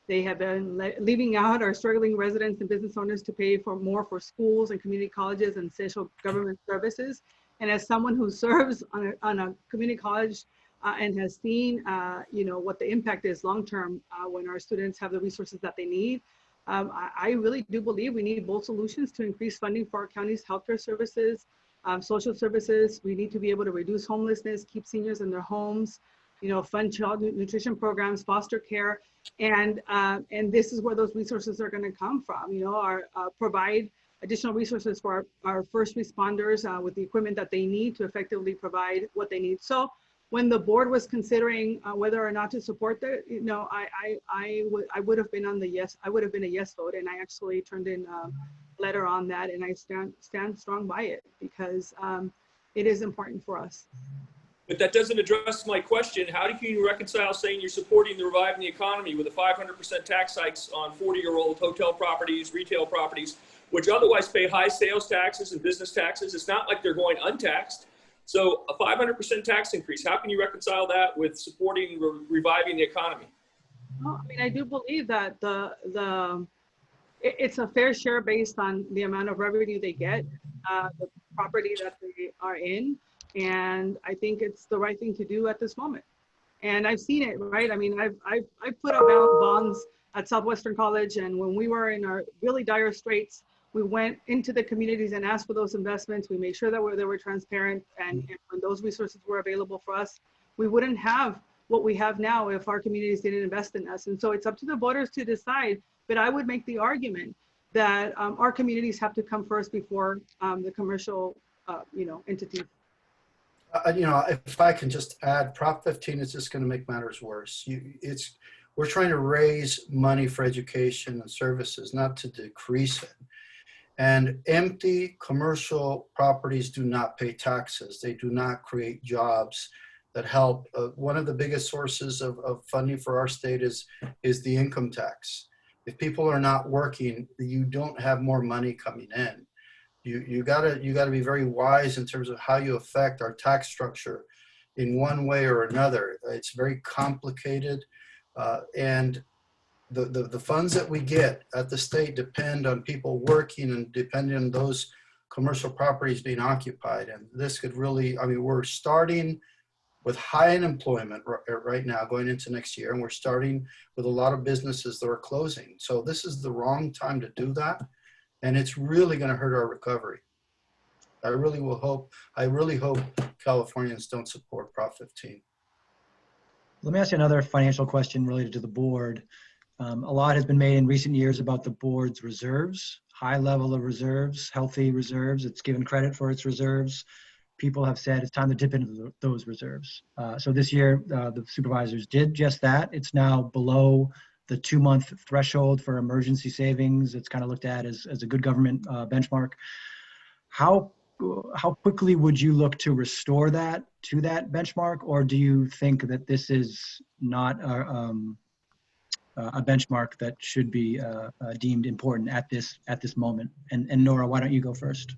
They have been leaving out our struggling residents and business owners to pay for more for schools and community colleges and essential government services. And as someone who serves on a community college and has seen, you know, what the impact is long-term when our students have the resources that they need, I really do believe we need both solutions to increase funding for our county's healthcare services, social services. We need to be able to reduce homelessness, keep seniors in their homes, you know, fund child nutrition programs, foster care. And this is where those resources are going to come from, you know, provide additional resources for our first responders with the equipment that they need to effectively provide what they need. So when the board was considering whether or not to support that, you know, I would have been on the yes, I would have been a yes vote, and I actually turned in a letter on that, and I stand strong by it because it is important for us. But that doesn't address my question. How can you reconcile saying you're supporting the reviving the economy with a 500% tax hikes on 40-year-old hotel properties, retail properties, which otherwise pay high sales taxes and business taxes? It's not like they're going untaxed. So a 500% tax increase, how can you reconcile that with supporting reviving the economy? Well, I mean, I do believe that it's a fair share based on the amount of revenue they get, the property that they are in, and I think it's the right thing to do at this moment. And I've seen it, right? I mean, I've put up bonds at Southwestern College, and when we were in our really dire straits, we went into the communities and asked for those investments. We made sure that they were transparent, and when those resources were available for us, we wouldn't have what we have now if our communities didn't invest in us. And so it's up to the voters to decide, but I would make the argument that our communities have to come first before the commercial, entities. If I can just add, Prop 15 is just going to make matters worse. We're trying to raise money for education and services, not to decrease it. And empty commercial properties do not pay taxes. They do not create jobs that help. One of the biggest sources of funding for our state is the income tax. If people are not working, you don't have more money coming in. You gotta be very wise in terms of how you affect our tax structure in one way or another. It's very complicated, and the funds that we get at the state depend on people working and depending on those commercial properties being occupied. And this could really, I mean, we're starting with high unemployment right now going into next year, and we're starting with a lot of businesses that are closing. So this is the wrong time to do that. And it's really going to hurt our recovery. I really hope Californians don't support Prop 15. Let me ask you another financial question related to the board. A lot has been made in recent years about the board's reserves, high level of reserves, healthy reserves. It's given credit for its reserves. People have said it's time to dip into those reserves. So this year, the supervisors did just that. It's now below the 2-month threshold for emergency savings. It's kind of looked at as a good government benchmark. How quickly would you look to restore that to that benchmark, or do you think that this is not a benchmark that should be deemed important at this moment? And Nora, why don't you go first?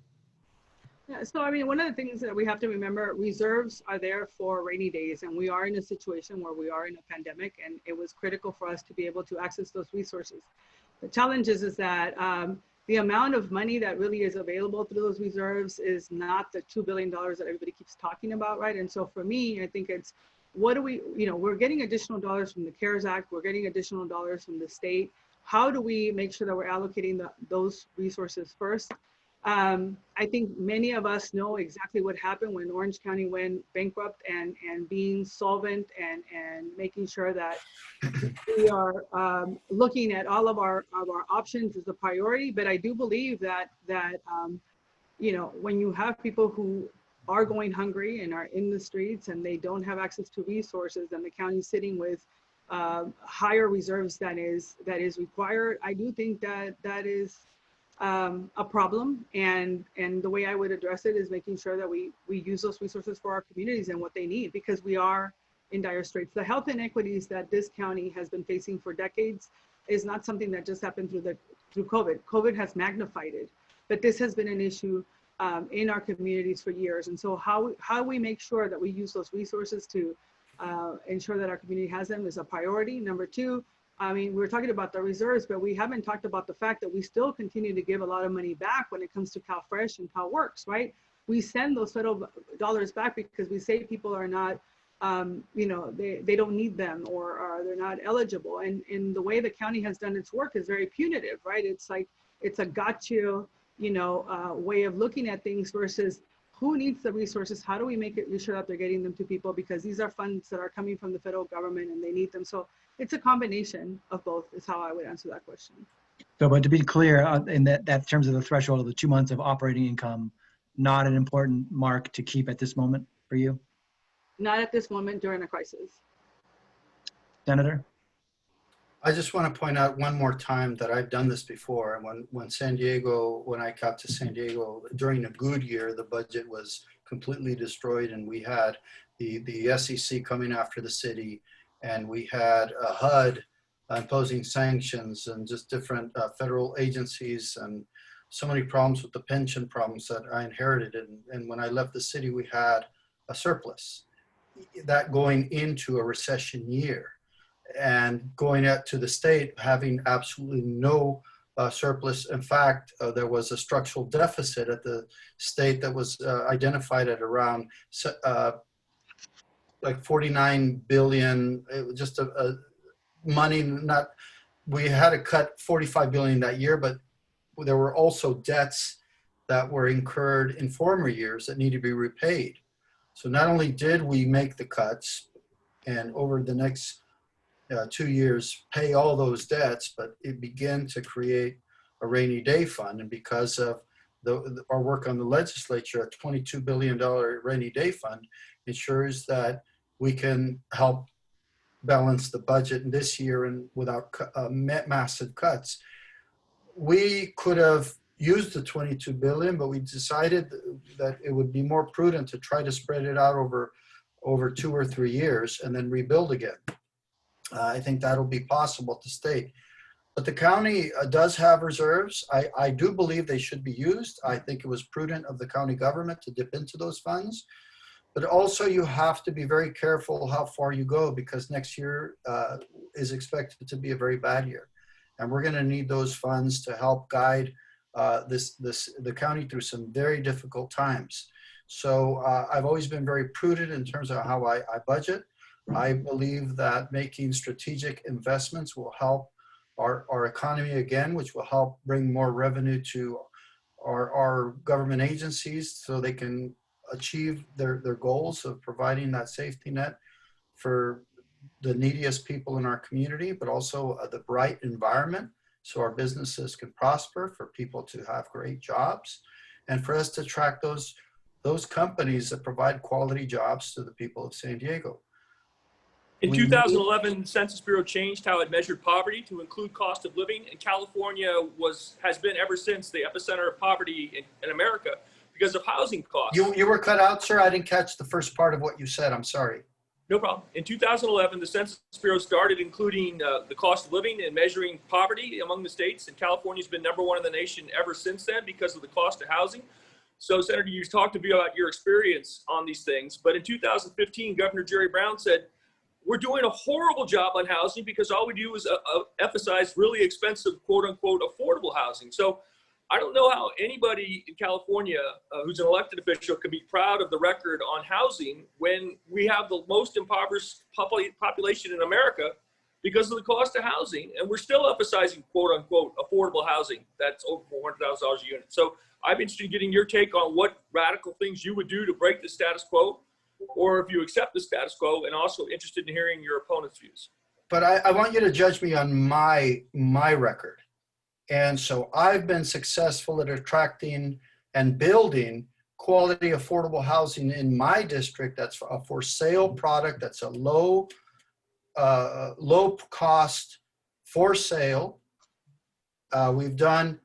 Yeah, so I mean, one of the things that we have to remember, reserves are there for rainy days, and we are in a situation where we are in a pandemic, and it was critical for us to be able to access those resources. The challenge is that the amount of money that really is available through those reserves is not the $2 billion that everybody keeps talking about, right? And so for me, I think it's, what do we, we're getting additional dollars from the CARES Act, we're getting additional dollars from the state. How do we make sure that we're allocating those resources first? I think many of us know exactly what happened when Orange County went bankrupt, and being solvent and making sure that we are looking at all of our options is a priority. But I do believe that when you have people who are going hungry and are in the streets and they don't have access to resources, and the county's sitting with higher reserves than is required, I do think that is a problem, and the way I would address it is making sure that we use those resources for our communities and what they need, because we are in dire straits. The health inequities that this county has been facing for decades is not something that just happened through COVID. COVID has magnified it, but this has been an issue in our communities for years. And so how we make sure that we use those resources to ensure that our community has them is a priority. Number two, I mean, we're talking about the reserves, but we haven't talked about the fact that we still continue to give a lot of money back when it comes to CalFresh and CalWorks, right? We send those federal dollars back because we say people are not, they don't need them, or they're not eligible. And the way the county has done its work is very punitive, right? It's like, it's a gotcha, way of looking at things versus who needs the resources? How do we make it sure that they're getting them to people? Because these are funds that are coming from the federal government and they need them. So it's a combination of both is how I would answer that question. So, but to be clear, in that terms of the threshold of the 2 months of operating income, not an important mark to keep at this moment for you? Not at this moment during a crisis. Senator? I just want to point out one more time that I've done this before. When I got to San Diego, during a good year, the budget was completely destroyed, and we had the SEC coming after the city, and we had a HUD imposing sanctions, and just different federal agencies, and so many problems with the pension problems that I inherited. And when I left the city, we had a surplus, that going into a recession year, and going out to the state having absolutely no surplus. In fact, there was a structural deficit at the state that was identified at around like 49 billion. It was just a money, not, we had to cut 45 billion that year, but there were also debts that were incurred in former years that need to be repaid. So not only did we make the cuts and over the next 2 years pay all those debts, but it began to create a rainy day fund. And because of our work on the legislature, a $22 billion rainy day fund ensures that we can help balance the budget in this year and without massive cuts. We could have used the 22 billion, but we decided that it would be more prudent to try to spread it out over 2 or 3 years and then rebuild again. I think that'll be possible to state. But the county does have reserves. I do believe they should be used. I think it was prudent of the county government to dip into those funds. But also you have to be very careful how far you go, because next year is expected to be a very bad year. And we're going to need those funds to help guide the county through some very difficult times. So I've always been very prudent in terms of how I budget. I believe that making strategic investments will help our economy again, which will help bring more revenue to our government agencies so they can achieve their goals of providing that safety net for the neediest people in our community, but also the bright environment so our businesses can prosper, for people to have great jobs, and for us to attract those companies that provide quality jobs to the people of San Diego. In 2011, the Census Bureau changed how it measured poverty to include cost of living, and California has been ever since the epicenter of poverty in America because of housing costs. You were cut out, sir. I didn't catch the first part of what you said. I'm sorry. No problem. In 2011, the Census Bureau started including the cost of living and measuring poverty among the states, and California's been #1 in the nation ever since then because of the cost of housing. So, Senator, you talked to me about your experience on these things, but in 2015, Governor Jerry Brown said, we're doing a horrible job on housing because all we do is emphasize really expensive, quote unquote, affordable housing. So I don't know how anybody in California who's an elected official can be proud of the record on housing when we have the most impoverished population in America because of the cost of housing. And we're still emphasizing, quote unquote, affordable housing. That's over $400,000 a unit. So I'm interested in getting your take on what radical things you would do to break the status quo, or if you accept the status quo, and also interested in hearing your opponent's views. But I want you to judge me on my record. And so I've been successful at attracting and building quality, affordable housing in my district. That's a for sale product. That's a low cost for sale. We've done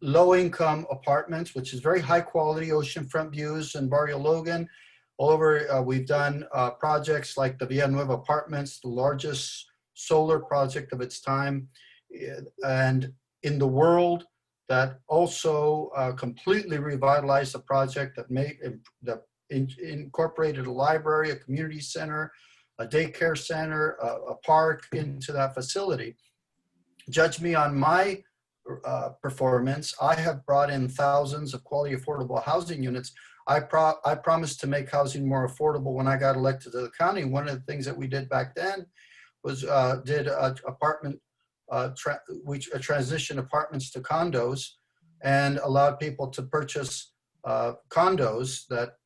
low income apartments, which is very high quality oceanfront views in Barrio Logan. All over, we've done projects like the Villanueva Apartments, the largest solar project of its time, and in the world, that also completely revitalized the project that incorporated a library, a community center, a daycare center, a park into that facility. Judge me on my performance. I have brought in thousands of quality affordable housing units. I promised to make housing more affordable when I got elected to the county. One of the things that we did back then was did transition apartments to condos and allowed people to purchase condos that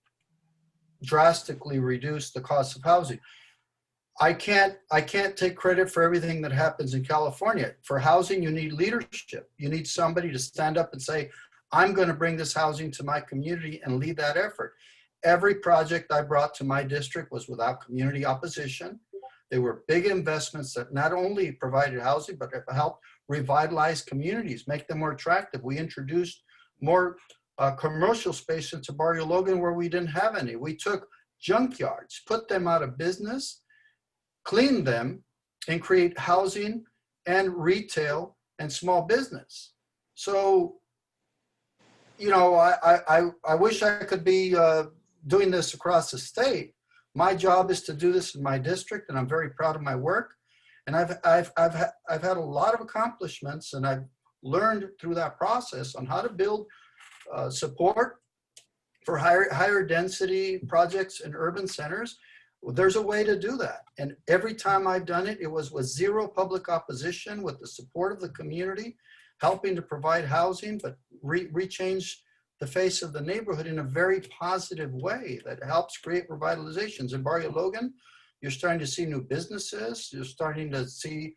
drastically reduced the cost of housing. I can't take credit for everything that happens in California. For housing, you need leadership. You need somebody to stand up and say, I'm going to bring this housing to my community and lead that effort. Every project I brought to my district was without community opposition. They were big investments that not only provided housing, but helped revitalize communities, make them more attractive. We introduced more commercial space into Barrio Logan where we didn't have any. We took junkyards, put them out of business, clean them, and create housing and retail and small business. So you know, I wish I could be doing this across the state. My job is to do this in my district, and I'm very proud of my work. And I've had a lot of accomplishments, and I've learned through that process on how to build support for higher density projects in urban centers. There's a way to do that. And every time I've done it, it was with zero public opposition, with the support of the community, helping to provide housing, but rechange the face of the neighborhood in a very positive way that helps create revitalizations. In Barrio Logan, you're starting to see new businesses. You're starting to see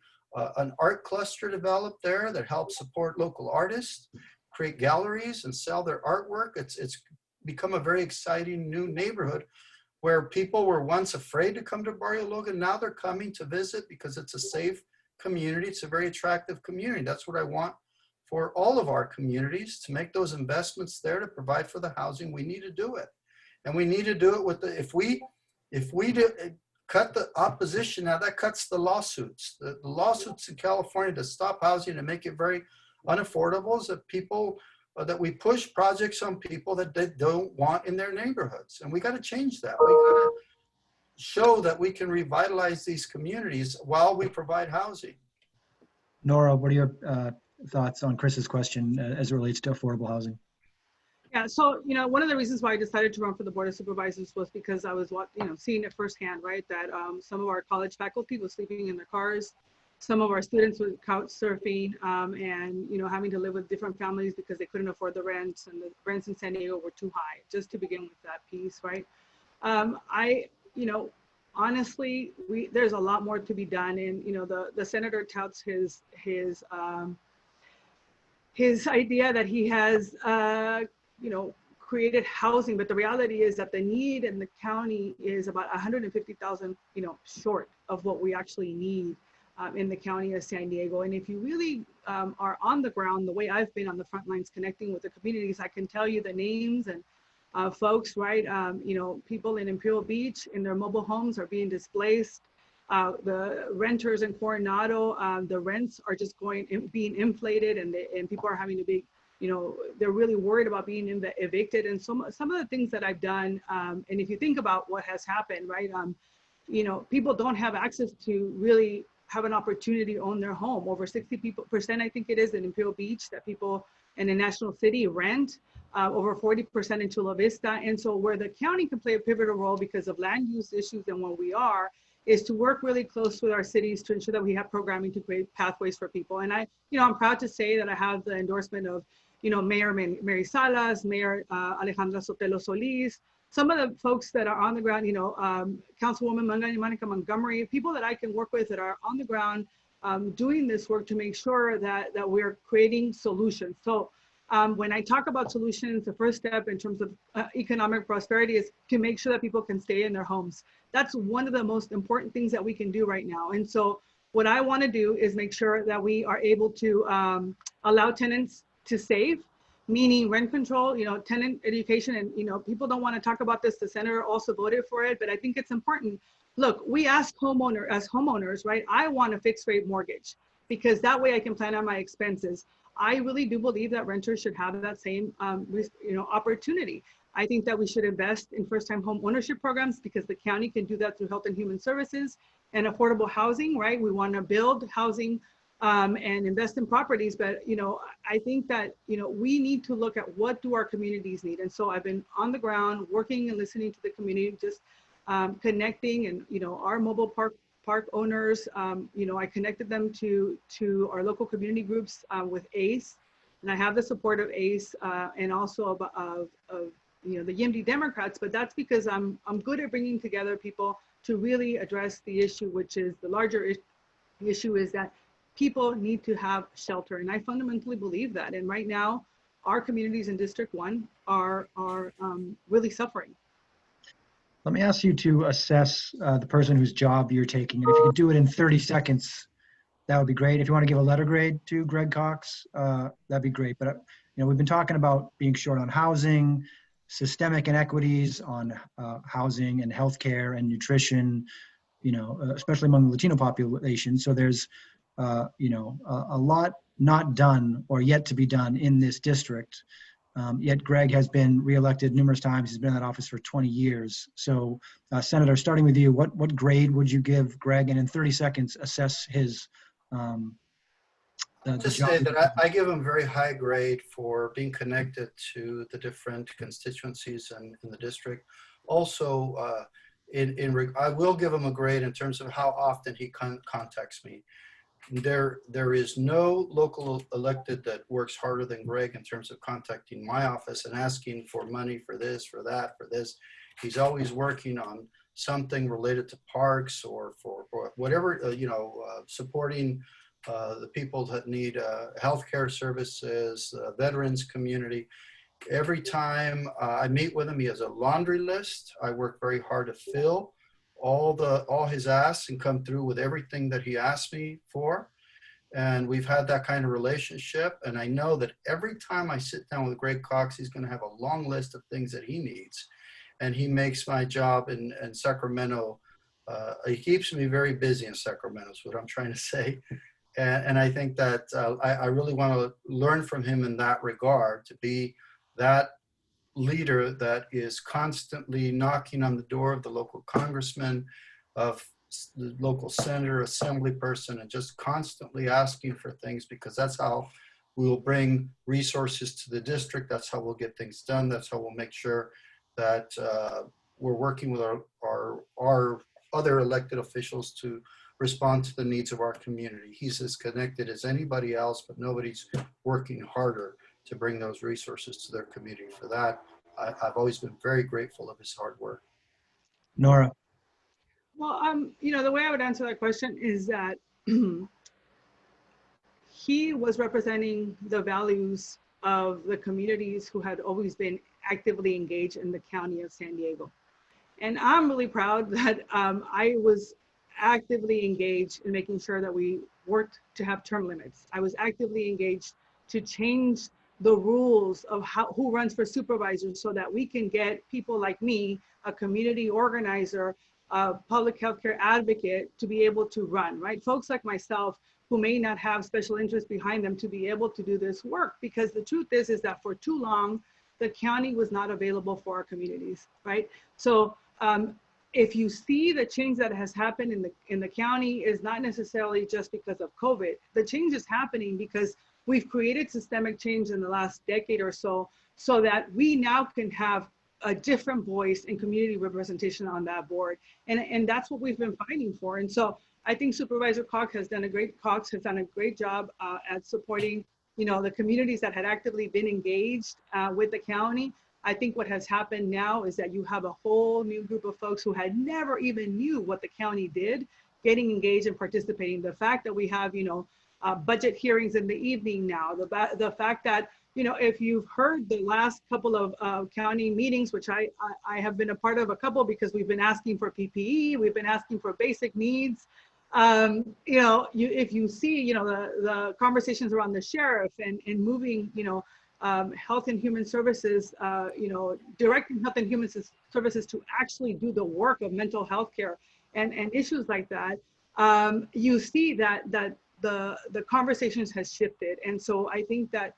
an art cluster develop there that helps support local artists, create galleries and sell their artwork. It's become a very exciting new neighborhood where people were once afraid to come to Barrio Logan. Now they're coming to visit because it's a safe community. It's a very attractive community. That's what I want for all of our communities, to make those investments there to provide for the housing. We need to do it. And we need to do it with the, if we cut the opposition, now that cuts the lawsuits. The lawsuits in California to stop housing and make it very unaffordable is that people, that we push projects on people that they don't want in their neighborhoods. And we got to change that. We got to show that we can revitalize these communities while we provide housing. Nora, what are your thoughts on Chris's question as it relates to affordable housing? Yeah, so, you know, one of the reasons why I decided to run for the Board of Supervisors was because I was, seeing it firsthand, right? That some of our college faculty was sleeping in their cars. Some of our students were couch surfing and, you know, having to live with different families because they couldn't afford the rents, and the rents in San Diego were too high, just to begin with that piece, right? Honestly, there's a lot more to be done. And, you know, the senator touts his idea that he has, created housing, but the reality is that the need in the county is about 150,000, short of what we actually need in the county of San Diego. And if you really are on the ground, the way I've been on the front lines connecting with the communities, I can tell you the names and folks, right? People in Imperial Beach in their mobile homes are being displaced. The renters in Coronado, the rents are just being inflated, and people are having to be, they're really worried about being evicted. And some of the things that I've done, and if you think about what has happened, right? People don't have access to really have an opportunity to own their home. Over 60%, I think it is, in Imperial Beach that people in the National City rent. Over 40% in Chula Vista. And so where the county can play a pivotal role because of land use issues and where we are, is to work really close with our cities to ensure that we have programming to create pathways for people. And I'm proud to say that I have the endorsement of, Mayor Mary Salas, Mayor Alejandra Sotelo Solis, some of the folks that are on the ground, Councilwoman Monica Montgomery, people that I can work with that are on the ground doing this work to make sure that we're creating solutions. So when I talk about solutions, the first step in terms of economic prosperity is to make sure that people can stay in their homes. That's one of the most important things that we can do right now. And so what I want to do is make sure that we are able to allow tenants to save, meaning rent control, tenant education. And, people don't want to talk about this. The senator also voted for it, but I think it's important. Look, we ask homeowners, right? I want a fixed rate mortgage because that way I can plan on my expenses. I really do believe that renters should have that same, opportunity. I think that we should invest in first-time home ownership programs because the county can do that through Health and Human Services and affordable housing, right? We want to build housing and invest in properties, but, I think that, we need to look at what do our communities need. And so I've been on the ground working and listening to the community, just connecting, and, our mobile park owners, I connected them to our local community groups with ACE, and I have the support of ACE and also of the YIMD Democrats, but that's because I'm good at bringing together people to really address the issue, which is the larger issue is that people need to have shelter, and I fundamentally believe that. And right now, our communities in District 1 are really suffering. Let me ask you to assess the person whose job you're taking. And if you could do it in 30 seconds, that would be great. If you want to give a letter grade to Greg Cox, that'd be great. But, we've been talking about being short on housing, systemic inequities on housing and healthcare and nutrition, especially among the Latino population. So there's, a lot not done or yet to be done in this district. Yet Greg has been reelected numerous times. He's been in that office for 20 years. So, Senator, starting with you, what grade would you give Greg? And in 30 seconds, assess his the Just job. say that I give him a very high grade for being connected to the different constituencies in the district. Also, I will give him a grade in terms of how often he contacts me. There is no local elected that works harder than Greg in terms of contacting my office and asking for money for this, for that, for this. He's always working on something related to parks or for whatever, supporting the people that need healthcare services, veterans community. Every time I meet with him, he has a laundry list. I work very hard to fill all his asks and come through with everything that he asked me for. And we've had that kind of relationship. And I know that every time I sit down with Greg Cox, he's going to have a long list of things that he needs. And he makes my job in Sacramento, he keeps me very busy in Sacramento is what I'm trying to say. And I think that I really want to learn from him in that regard, to be that leader that is constantly knocking on the door of the local congressman, of the local senator, assembly person, and just constantly asking for things, because that's how we will bring resources to the district. That's how we'll get things done. That's how we'll make sure that we're working with our other elected officials to respond to the needs of our community. He's as connected as anybody else, but nobody's working harder to bring those resources to their community. For that, I've always been very grateful of his hard work. Nora. Well, the way I would answer that question is that he was representing the values of the communities who had always been actively engaged in the county of San Diego. And I'm really proud that I was actively engaged in making sure that we worked to have term limits. I was actively engaged to change the rules of who runs for supervisors, so that we can get people like me, a community organizer, a public healthcare advocate, to be able to run, right? Folks like myself who may not have special interests behind them to be able to do this work. Because the truth is that for too long, the county was not available for our communities, right? So if you see the change that has happened in the county, is not necessarily just because of COVID. The change is happening because we've created systemic change in the last decade or so that we now can have a different voice and community representation on that board. And that's what we've been fighting for. And so I think Supervisor Cox has done a great job at supporting, the communities that had actively been engaged with the county. I think what has happened now is that you have a whole new group of folks who had never even knew what the county did, getting engaged and participating. The fact that we have, budget hearings in the evening now, the fact that, if you've heard the last couple of county meetings, which I have been a part of a couple, because we've been asking for PPE, we've been asking for basic needs. If you see, the conversations around the sheriff and moving, health and human services, directing health and human services to actually do the work of mental health care and issues like that, you see that the conversations has shifted. And so I think that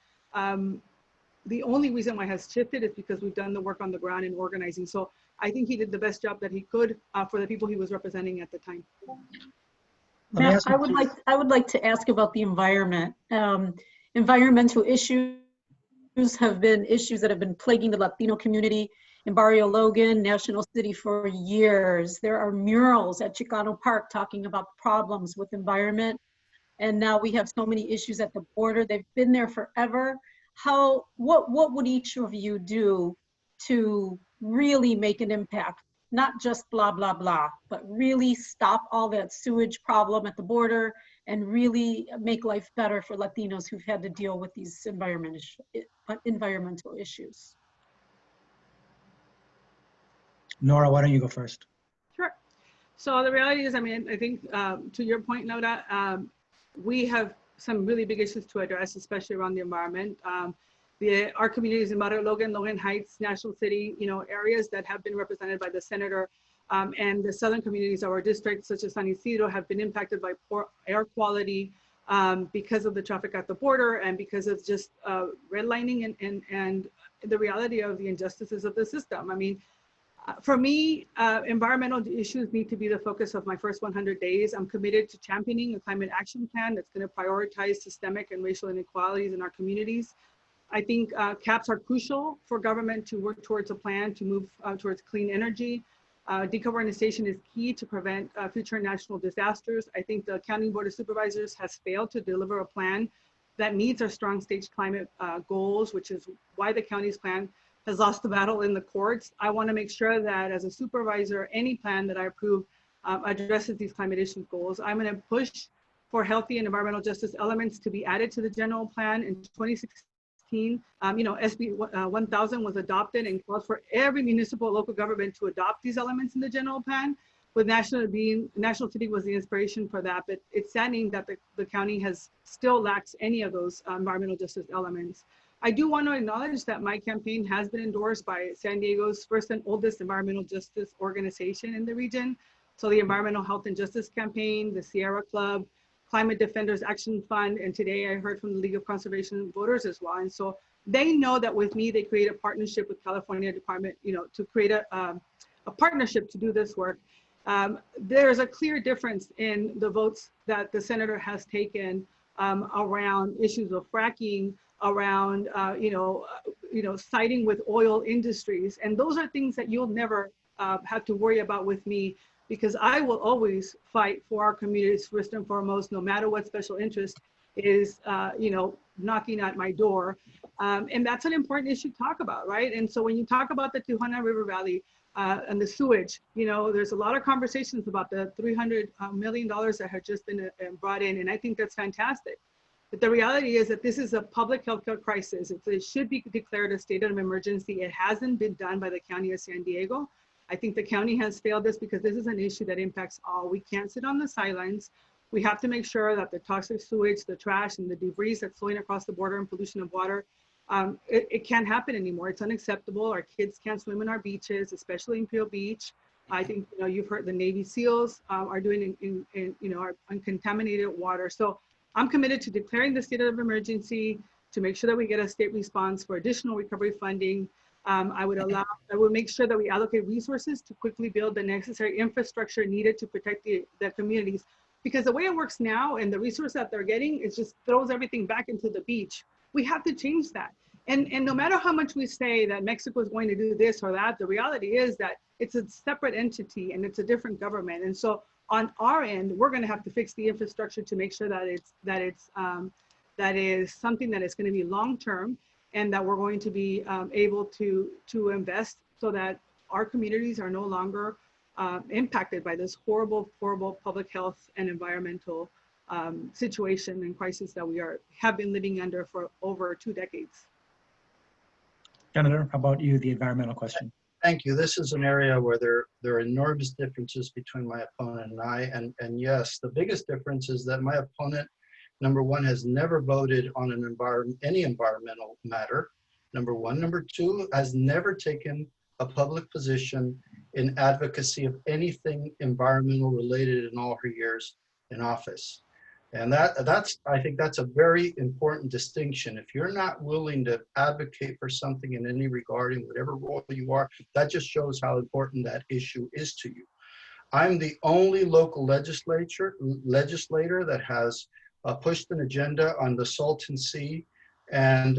the only reason why it has shifted is because we've done the work on the ground in organizing. So I think he did the best job that he could for the people he was representing at the time. Now, I would like to ask about the environment. Environmental issues have been issues that have been plaguing the Latino community in Barrio Logan, National City for years. There are murals at Chicano Park talking about problems with environment. And now we have so many issues at the border. They've been there forever. What would each of you do to really make an impact? Not just blah, blah, blah, but really stop all that sewage problem at the border and really make life better for Latinos who've had to deal with these environmental issues. Nora, why don't you go first? Sure. So the reality is, I think to your point, Nora, we have some really big issues to address, especially around the environment. Our communities in Barrio Logan, Logan Heights, National City, areas that have been represented by the senator, and the southern communities of our district, such as San Isidro, have been impacted by poor air quality, because of the traffic at the border and because of just redlining and the reality of the injustices of the system. I mean, for me, environmental issues need to be the focus of my first 100 days. I'm committed to championing a climate action plan that's going to prioritize systemic and racial inequalities in our communities. I think caps are crucial for government to work towards a plan to move towards clean energy. Decarbonization is key to prevent future national disasters. I think the County Board of Supervisors has failed to deliver a plan that meets our strong stage climate goals, which is why the county's plan has lost the battle in the courts. I want to make sure that as a supervisor, any plan that I approve addresses these climate issues goals. I'm going to push for healthy and environmental justice elements to be added to the general plan. In 2016, SB 1000 was adopted and calls for every municipal local government to adopt these elements in the general plan, with National City was the inspiration for that. But it's saddening that the county still lacks any of those environmental justice elements. I do want to acknowledge that my campaign has been endorsed by San Diego's first and oldest environmental justice organization in the region. So the Environmental Health and Justice Campaign, the Sierra Club, Climate Defenders Action Fund, and today I heard from the League of Conservation Voters as well. And so they know that with me, they create a partnership with California Department, to create a partnership to do this work. There's a clear difference in the votes that the senator has taken around issues of fracking, around siding with oil industries, and those are things that you'll never have to worry about with me, because I will always fight for our communities first and foremost, no matter what special interest is knocking at my door, and that's an important issue to talk about, right? And so when you talk about the Tijuana River Valley and the sewage, there's a lot of conversations about the $300 million that have just been brought in, and I think that's fantastic. But the reality is that this is a public health care crisis. It should be declared a state of emergency. It hasn't been done by the County of San Diego. I think the county has failed this because this is an issue that impacts all. We can't sit on the sidelines. We have to make sure that the toxic sewage, the trash, and the debris that's flowing across the border and pollution of water, it can't happen anymore. It's unacceptable. Our kids can't swim in our beaches, especially in Peel Beach. I think you've heard the Navy SEALs are doing our uncontaminated water. So I'm committed to declaring the state of emergency to make sure that we get a state response for additional recovery funding. I would make sure that we allocate resources to quickly build the necessary infrastructure needed to protect the communities. Because the way it works now and the resource that they're getting, it just throws everything back into the beach. We have to change that. And no matter how much we say that Mexico is going to do this or that, the reality is that it's a separate entity and it's a different government. And so on our end, we're going to have to fix the infrastructure to make sure that that is something that is going to be long-term, and that we're going to be able to invest so that our communities are no longer impacted by this horrible public health and environmental situation and crisis that we have been living under for over 2 decades. Senator, how about you, the environmental question? Thank you. This is an area where there are enormous differences between my opponent and I. And yes, the biggest difference is that my opponent, number one, has never voted on any environmental matter, number one. Number two, has never taken a public position in advocacy of anything environmental related in all her years in office. And I think that's a very important distinction. If you're not willing to advocate for something in any regard, in whatever role you are, that just shows how important that issue is to you. I'm the only local legislator that has pushed an agenda on the Salton Sea and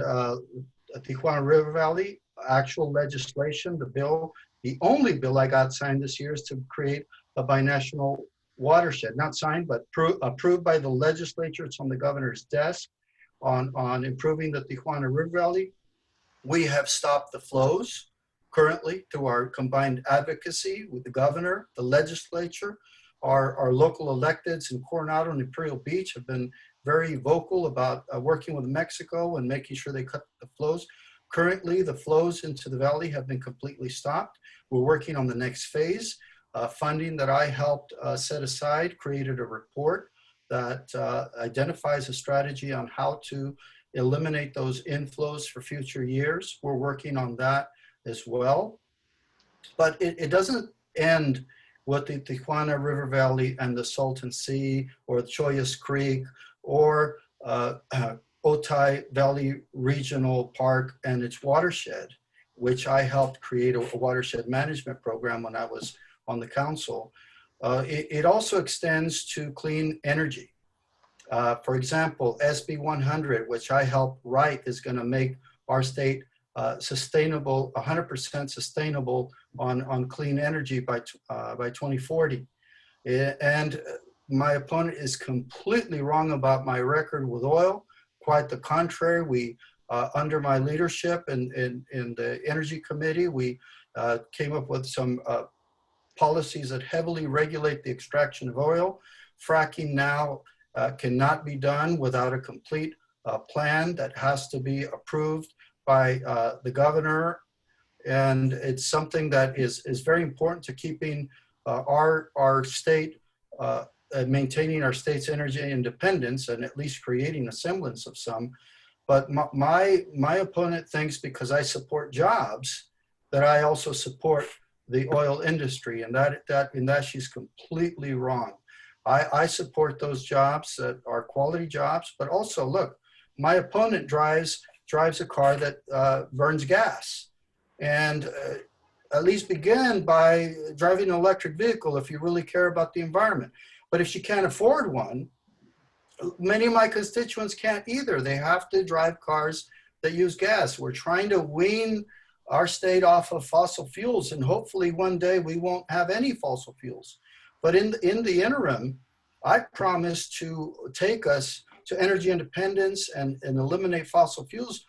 Tijuana River Valley, actual legislation, the only bill I got signed this year is to create a binational watershed, not signed, but approved by the legislature. It's on the governor's desk on improving the Tijuana River Valley. We have stopped the flows currently through our combined advocacy with the governor, the legislature. Our local electeds in Coronado and Imperial Beach have been very vocal about working with Mexico and making sure they cut the flows. Currently, the flows into the valley have been completely stopped. We're working on the next phase. Funding that I helped set aside created a report that identifies a strategy on how to eliminate those inflows for future years. We're working on that as well. But it doesn't end with the Tijuana River Valley and the Salton Sea or Chollas Creek or Otay Valley Regional Park and its watershed, which I helped create a watershed management program when I was on the council. It also extends to clean energy. For example, SB 100, which I helped write, is going to make our state sustainable, 100% sustainable on clean energy by 2040. And my opponent is completely wrong about my record with oil. Quite the contrary. We, under my leadership in the Energy Committee, we came up with some policies that heavily regulate the extraction of oil. Fracking now cannot be done without a complete plan that has to be approved by the governor. And it's something that is very important to keeping our state, maintaining our state's energy independence and at least creating a semblance of some. But my opponent thinks because I support jobs that I also support the oil industry, and that she's completely wrong. I support those jobs that are quality jobs, but also look, my opponent drives a car that burns gas, and at least begin by driving an electric vehicle if you really care about the environment. But if she can't afford one, many of my constituents can't either. They have to drive cars that use gas. We're trying to wean our state off of fossil fuels, and hopefully one day we won't have any fossil fuels. But in the interim, I promise to take us to energy independence and eliminate fossil fuels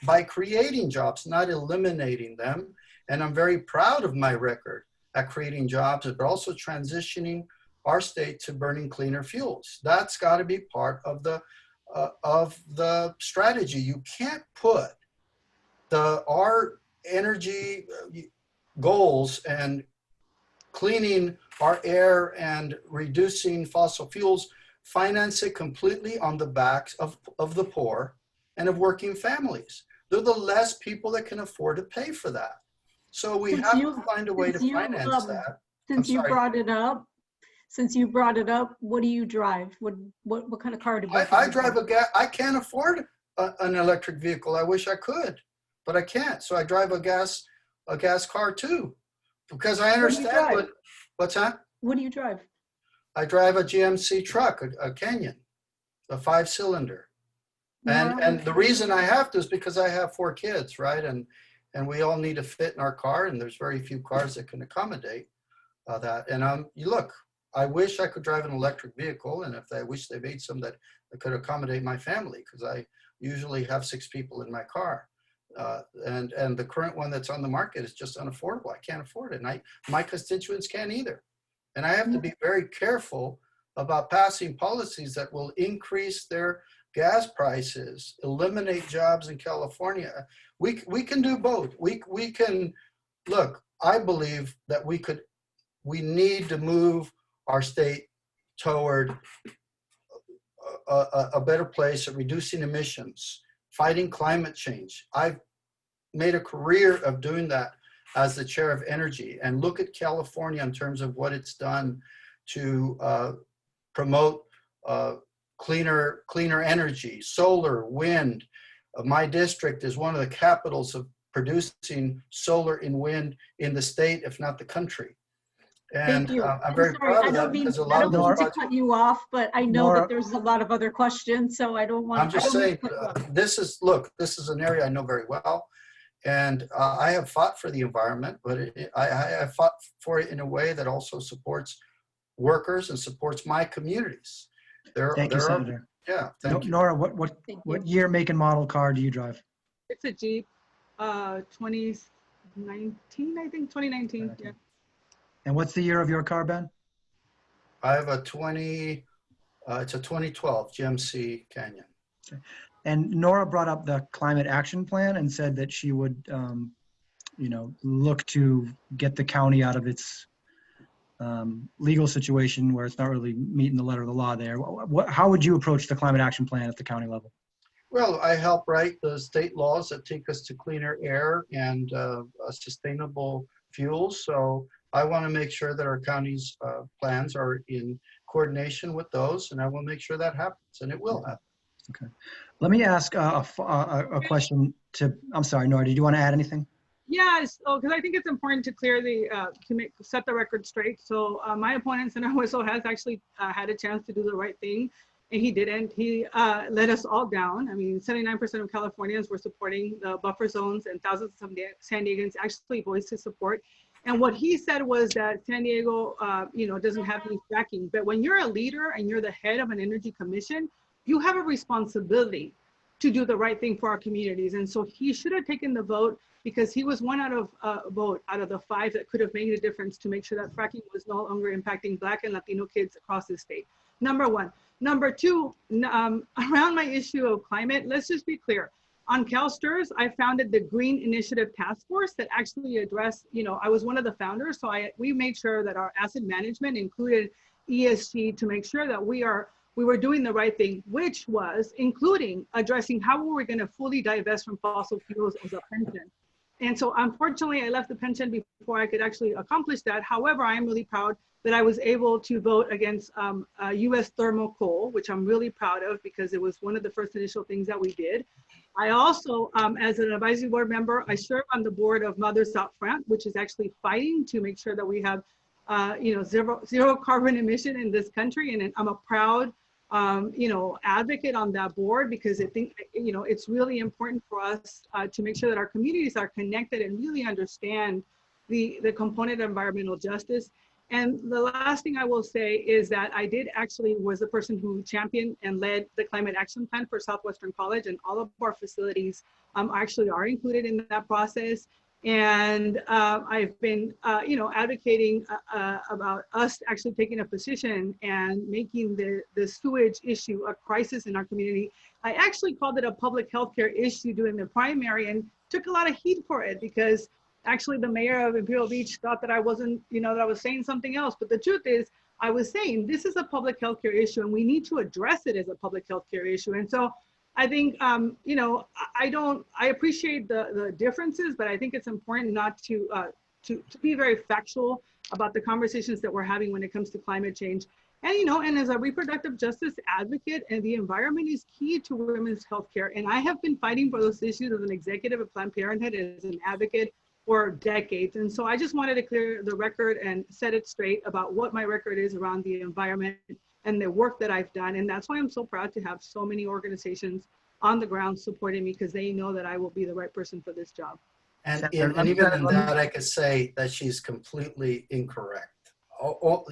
by creating jobs, not eliminating them. And I'm very proud of my record at creating jobs, but also transitioning our state to burning cleaner fuels. That's got to be part of the strategy. You can't put our energy goals and cleaning our air and reducing fossil fuels, finance it completely on the backs of the poor and of working families. They're the less people that can afford to pay for that. So we have to find a way to finance that. Since you brought it up, what do you drive? What kind of car do you drive? I drive I can't afford an electric vehicle. I wish I could, but I can't. So I drive a gas car too, because I understand what's that? What do you drive? I drive a GMC truck, a Canyon, a 5-cylinder. And the reason I have to is because I have 4 kids, right? And we all need to fit in our car, and there's very few cars that can accommodate that. And look, I wish I could drive an electric vehicle, and I wish they made some that could accommodate my family, because I usually have 6 people in my car. And the current one that's on the market is just unaffordable. I can't afford it, and my constituents can't either. And I have to be very careful about passing policies that will increase their gas prices, eliminate jobs in California. We can do both. We can, look, I believe that we need to move our state toward a better place at reducing emissions, fighting climate change. I've made a career of doing that as the chair of energy, and look at California in terms of what it's done to promote cleaner energy, solar, wind. My district is one of the capitals of producing solar and wind in the state, if not the country. And Thank you. I'm very proud of that, because a lot of those projects, to cut you off, but I know that there's a lot of other questions, so I don't want to. I'm just saying, this is an area I know very well. And I have fought for the environment, but I have fought for it in a way that also supports workers and supports my communities. Thank you, Senator. Yeah, thank you. Nora, what year, make, and model car do you drive? It's a Jeep, 2019, I think, 2019, yeah. And what's the year of your car, Ben? I have it's a 2012 GMC Canyon. Okay. And Nora brought up the climate action plan and said that she would, look to get the county out of its legal situation where it's not really meeting the letter of the law there. How would you approach the climate action plan at the county level? Well, I help write the state laws that take us to cleaner air and sustainable fuels. So I want to make sure that our county's plans are in coordination with those, and I will make sure that happens, and it will happen. Okay. Let me ask a question to, I'm sorry, Nora, did you want to add anything? Yes, because I think it's important to clear the, set the record straight. So my opponent, Senator Hueso, has actually had a chance to do the right thing, and he didn't. He let us all down. I mean, 79% of Californians were supporting the buffer zones, and thousands of San Diegans actually voiced his support. And what he said was that San Diego, doesn't have any fracking. But when you're a leader and you're the head of an energy commission, you have a responsibility to do the right thing for our communities. And so he should have taken the vote, because he was one vote out of the 5 that could have made a difference to make sure that fracking was no longer impacting Black and Latino kids across the state. Number 1. Number 2, around my issue of climate, let's just be clear. On CalSTRS, I founded the Green Initiative Task Force that actually addressed, I was one of the founders, so we made sure that our asset management included ESG to make sure that we were doing the right thing, which was including addressing how we were going to fully divest from fossil fuels as a pension. And so unfortunately, I left the pension before I could actually accomplish that. However, I am really proud that I was able to vote against US thermal coal, which I'm really proud of, because it was one of the first initial things that we did. I also, as an advisory board member, I serve on the board of Mothers Out Front, which is actually fighting to make sure that we have zero carbon emission in this country. And I'm a proud advocate on that board, because I think, it's really important for us to make sure that our communities are connected and really understand the component of environmental justice. And the last thing I will say is that I was the person who championed and led the climate action plan for Southwestern College, and all of our facilities actually are included in that process. And I've been, advocating about us actually taking a position and making the sewage issue a crisis in our community. I actually called it a public health care issue during the primary, and took a lot of heat for it, because actually the mayor of Imperial Beach thought that I wasn't, that I was saying something else. But the truth is, I was saying this is a public health care issue, and we need to address it as a public health care issue. And so I think, I appreciate the differences, but I think it's important not to be very factual about the conversations that we're having when it comes to climate change. And, and as a reproductive justice advocate, and the environment is key to women's healthcare. And I have been fighting for those issues as an executive of Planned Parenthood, as an advocate for decades. And so I just wanted to clear the record and set it straight about what my record is around the environment and the work that I've done. And that's why I'm so proud to have so many organizations on the ground supporting me, because they know that I will be the right person for this job. And even in that, I could say that she's completely incorrect.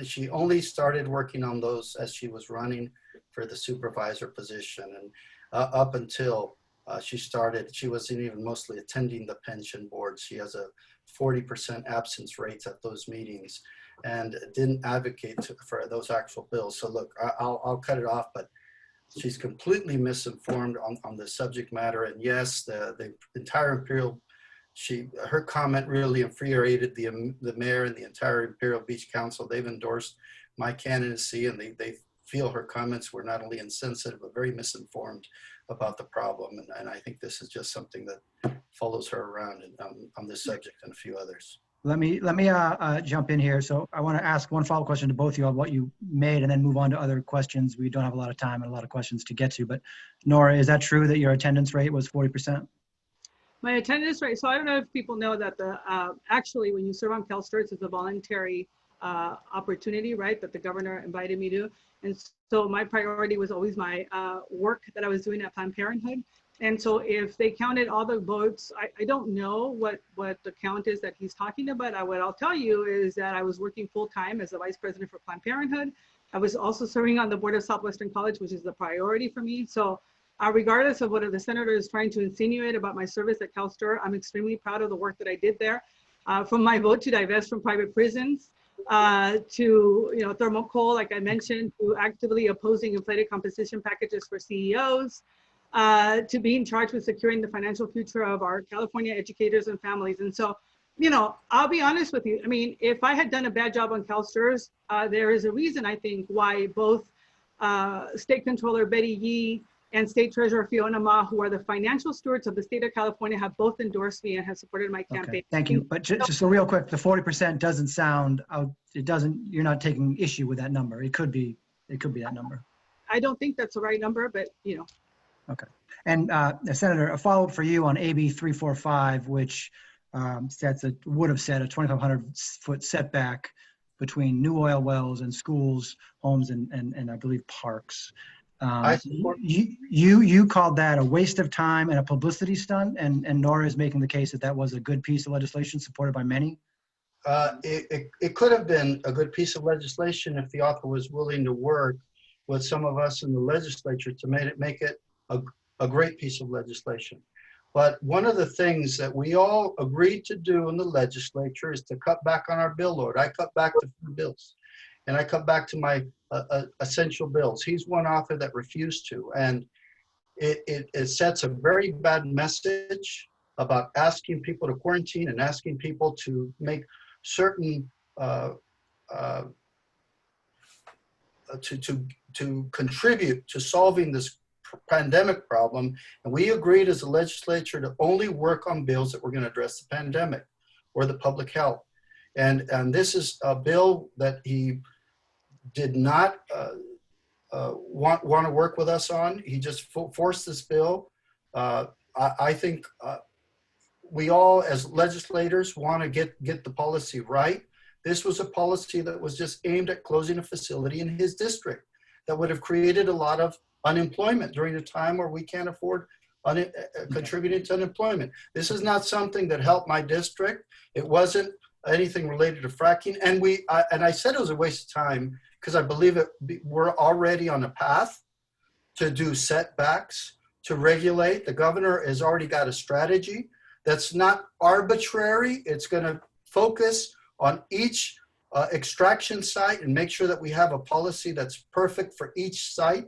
She only started working on those as she was running for the supervisor position. And up until she wasn't even mostly attending the pension board. She has a 40% absence rates at those meetings, and didn't advocate for those actual bills. So look, I'll cut it off, but she's completely misinformed on the subject matter. And yes, the entire Imperial, her comment really infuriated the mayor and the entire Imperial Beach Council. They've endorsed my candidacy, and they feel her comments were not only insensitive, but very misinformed about the problem. And I think this is just something that follows her around on this subject and a few others. Let me jump in here. So I want to ask one follow-up question to both of you on what you made, and then move on to other questions. We don't have a lot of time and a lot of questions to get to, but Nora, is that true that your attendance rate was 40%? My attendance rate, so I don't know if people know that actually when you serve on CalSTRS, it's a voluntary opportunity, right, that the governor invited me to. And so my priority was always my work that I was doing at Planned Parenthood. And so if they counted all the votes, I don't know what the count is that he's talking about. What I'll tell you is that I was working full-time as the vice president for Planned Parenthood. I was also serving on the board of Southwestern College, which is the priority for me. So regardless of what the senator is trying to insinuate about my service at CalSTR, I'm extremely proud of the work that I did there. From my vote to divest from private prisons, to thermal coal, like I mentioned, to actively opposing inflated compensation packages for CEOs, to being charged with securing the financial future of our California educators and families. And so, I'll be honest with you. I mean, if I had done a bad job on CalSTRS, there is a reason, I think, why both State Controller Betty Yee and State Treasurer Fiona Ma, who are the financial stewards of the state of California, have both endorsed me and have supported my campaign. Okay, thank you. But just so real quick, the 40% doesn't sound, you're not taking issue with that number. It could be It could be that number. I don't think that's the right number, but you know. Okay. And Senator, a follow-up for you on AB 345, which would have set a 2,500-foot setback between new oil wells and schools, homes, and I believe parks. You called that a waste of time and a publicity stunt, and Nora is making the case that that was a good piece of legislation supported by many. It could have been a good piece of legislation if the author was willing to work with some of us in the legislature to make it a great piece of legislation. But one of the things that we all agreed to do in the legislature is to cut back on our bill load. I cut back to 4 bills, and I cut back to my essential bills. He's one author that refused to, and it sets a very bad message about asking people to quarantine and asking people to make certain to contribute to solving this pandemic problem. And we agreed as a legislature to only work on bills that were going to address the pandemic or the public health. And this is a bill that he did not want to work with us on. He just forced this bill. I think we all as legislators want to get the policy right. This was a policy that was just aimed at closing a facility in his district that would have created a lot of unemployment during a time where we can't afford contributing to unemployment. This is not something that helped my district. It wasn't anything related to fracking. And I said it was a waste of time because I believe we're already on a path to do setbacks, to regulate. The governor has already got a strategy that's not arbitrary. It's going to focus on each extraction site and make sure that we have a policy that's perfect for each site,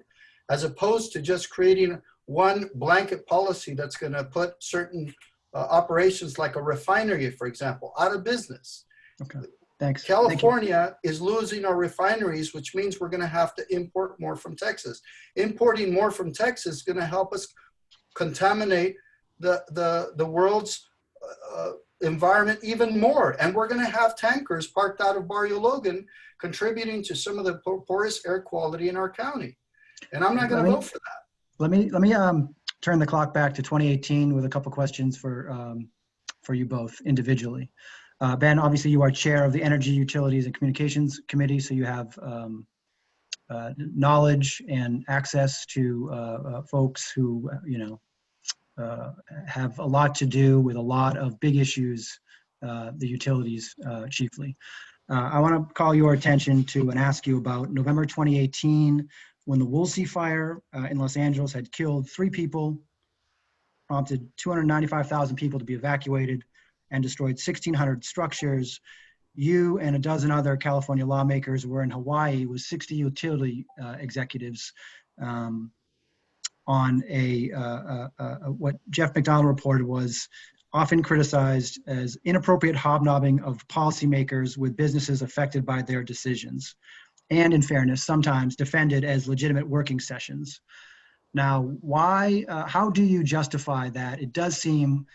as opposed to just creating one blanket policy that's going to put certain operations like a refinery, for example, out of business. Okay, thanks. California is losing our refineries, which means we're going to have to import more from Texas. Importing more from Texas is going to help us contaminate the world's environment even more. And we're going to have tankers parked out of Barrio Logan contributing to some of the poorest air quality in our county. And I'm not going to vote for that. Let me turn the clock back to 2018 with a couple questions for you both individually. Ben, obviously you are chair of the Energy, Utilities, and Communications Committee, so you have knowledge and access to folks who have a lot to do with a lot of big issues, the utilities chiefly. I want to call your attention to and ask you about November 2018, when the Woolsey fire in Los Angeles had killed 3 people, prompted 295,000 people to be evacuated, and destroyed 1,600 structures. You and a dozen other California lawmakers were in Hawaii with 60 utility executives on what Jeff McDonald reported was often criticized as inappropriate hobnobbing of policymakers with businesses affected by their decisions, and in fairness, sometimes defended as legitimate working sessions. Now, how do you justify that? It does seem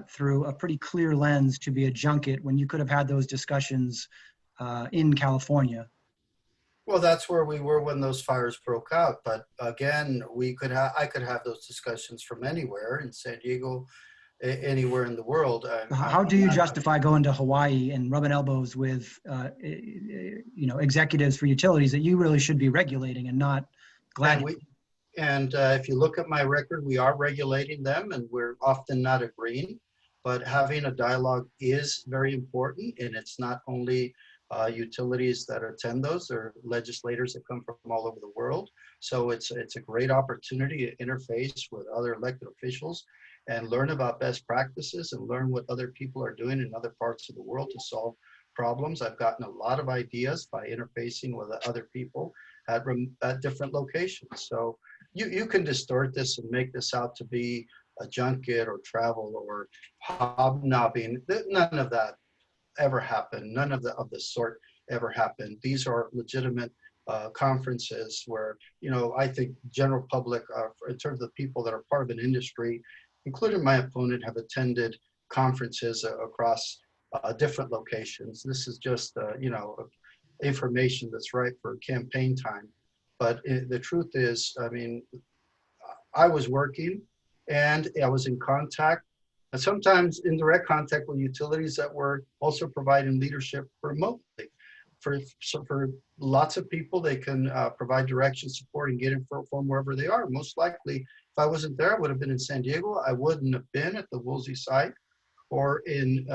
through a pretty clear lens to be a junket when you could have had those discussions in California. Well, that's where we were when those fires broke out. But again, I could have those discussions from anywhere in San Diego, anywhere in the world. How do you justify going to Hawaii and rubbing elbows with executives for utilities that you really should be regulating and not glad? And if you look at my record, we are regulating them, and we're often not agreeing. But having a dialogue is very important, and it's not only utilities that attend those. There are legislators that come from all over the world. So it's a great opportunity to interface with other elected officials and learn about best practices and learn what other people are doing in other parts of the world to solve problems. I've gotten a lot of ideas by interfacing with other people at different locations. So you can distort this and make this out to be a junket or travel or hobnobbing. None of that ever happened. None of the sort ever happened. These are legitimate conferences where, I think general public, in terms of people that are part of an industry, including my opponent, have attended conferences across different locations. This is just, information that's right for campaign time. But the truth is, I mean, I was working and I was in contact, and sometimes indirect contact with utilities that were also providing leadership remotely. For lots of people, they can provide direction, support, and get from wherever they are. Most likely, if I wasn't there, I would have been in San Diego. I wouldn't have been at the Woolsey site or in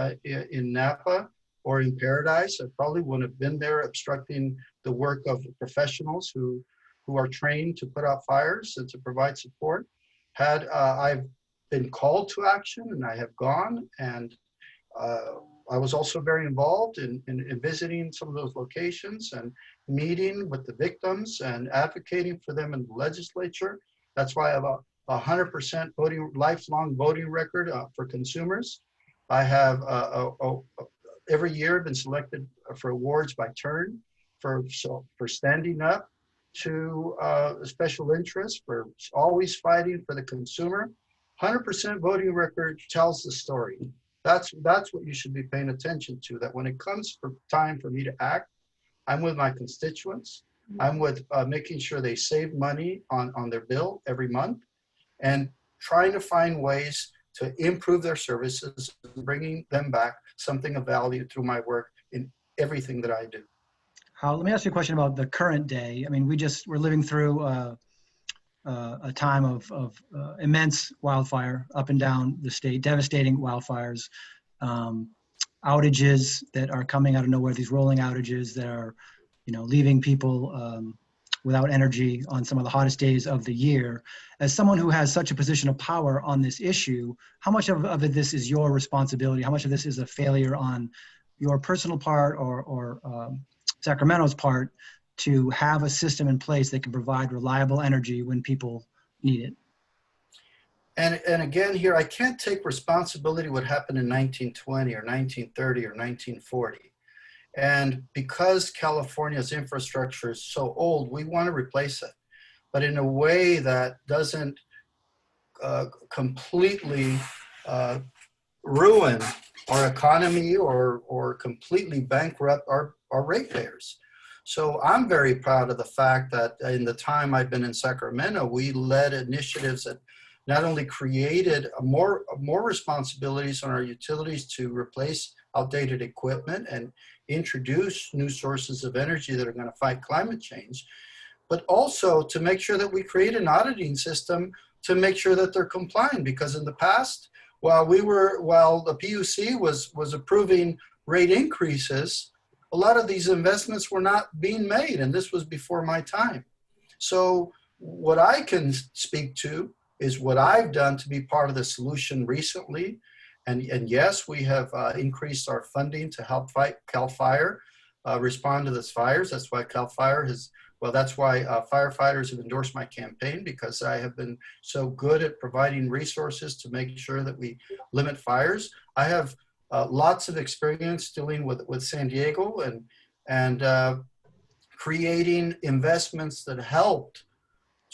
Napa or in Paradise. I probably wouldn't have been there obstructing the work of professionals who are trained to put out fires and to provide support. Had I've been called to action, and I have gone, and I was also very involved in visiting some of those locations and meeting with the victims and advocating for them in the legislature. That's why I have a 100% lifelong voting record for consumers. I have every year been selected for awards by turn for standing up to special interests, for always fighting for the consumer. 100% voting record tells the story. That's what you should be paying attention to, that when it comes for time for me to act, I'm with my constituents. I'm with making sure they save money on their bill every month and trying to find ways to improve their services and bringing them back something of value through my work in everything that I do. Let me ask you a question about the current day. I mean, we're living through a time of immense wildfire up and down the state, devastating wildfires, outages that are coming out of nowhere, these rolling outages that are, leaving people without energy on some of the hottest days of the year. As someone who has such a position of power on this issue, how much of this is your responsibility? How much of this is a failure on your personal part or Sacramento's part to have a system in place that can provide reliable energy when people need it? And again here, I can't take responsibility what happened in 1920 or 1930 or 1940. And because California's infrastructure is so old, we want to replace it, but in a way that doesn't completely ruin our economy or completely bankrupt our ratepayers. So I'm very proud of the fact that in the time I've been in Sacramento, we led initiatives that not only created more responsibilities on our utilities to replace outdated equipment and introduce new sources of energy that are going to fight climate change, but also to make sure that we create an auditing system to make sure that they're complying. Because in the past, while the PUC was approving rate increases, a lot of these investments were not being made, and this was before my time. So what I can speak to is what I've done to be part of the solution recently. And yes, we have increased our funding to help fight CAL FIRE, respond to these fires. That's why CAL FIRE that's why firefighters have endorsed my campaign, because I have been so good at providing resources to make sure that we limit fires. I have lots of experience dealing with San Diego and creating investments that helped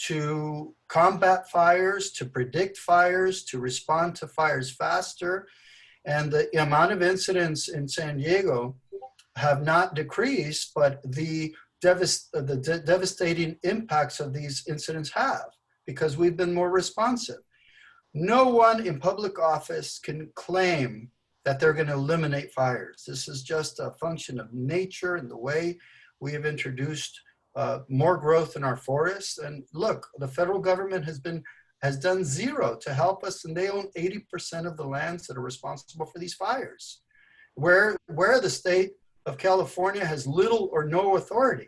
to combat fires, to predict fires, to respond to fires faster. And the amount of incidents in San Diego have not decreased, but the devastating impacts of these incidents have, because we've been more responsive. No one in public office can claim that they're going to eliminate fires. This is just a function of nature and the way we have introduced more growth in our forests. And look, the federal government has done zero to help us, and they own 80% of the lands that are responsible for these fires, where the state of California has little or no authority.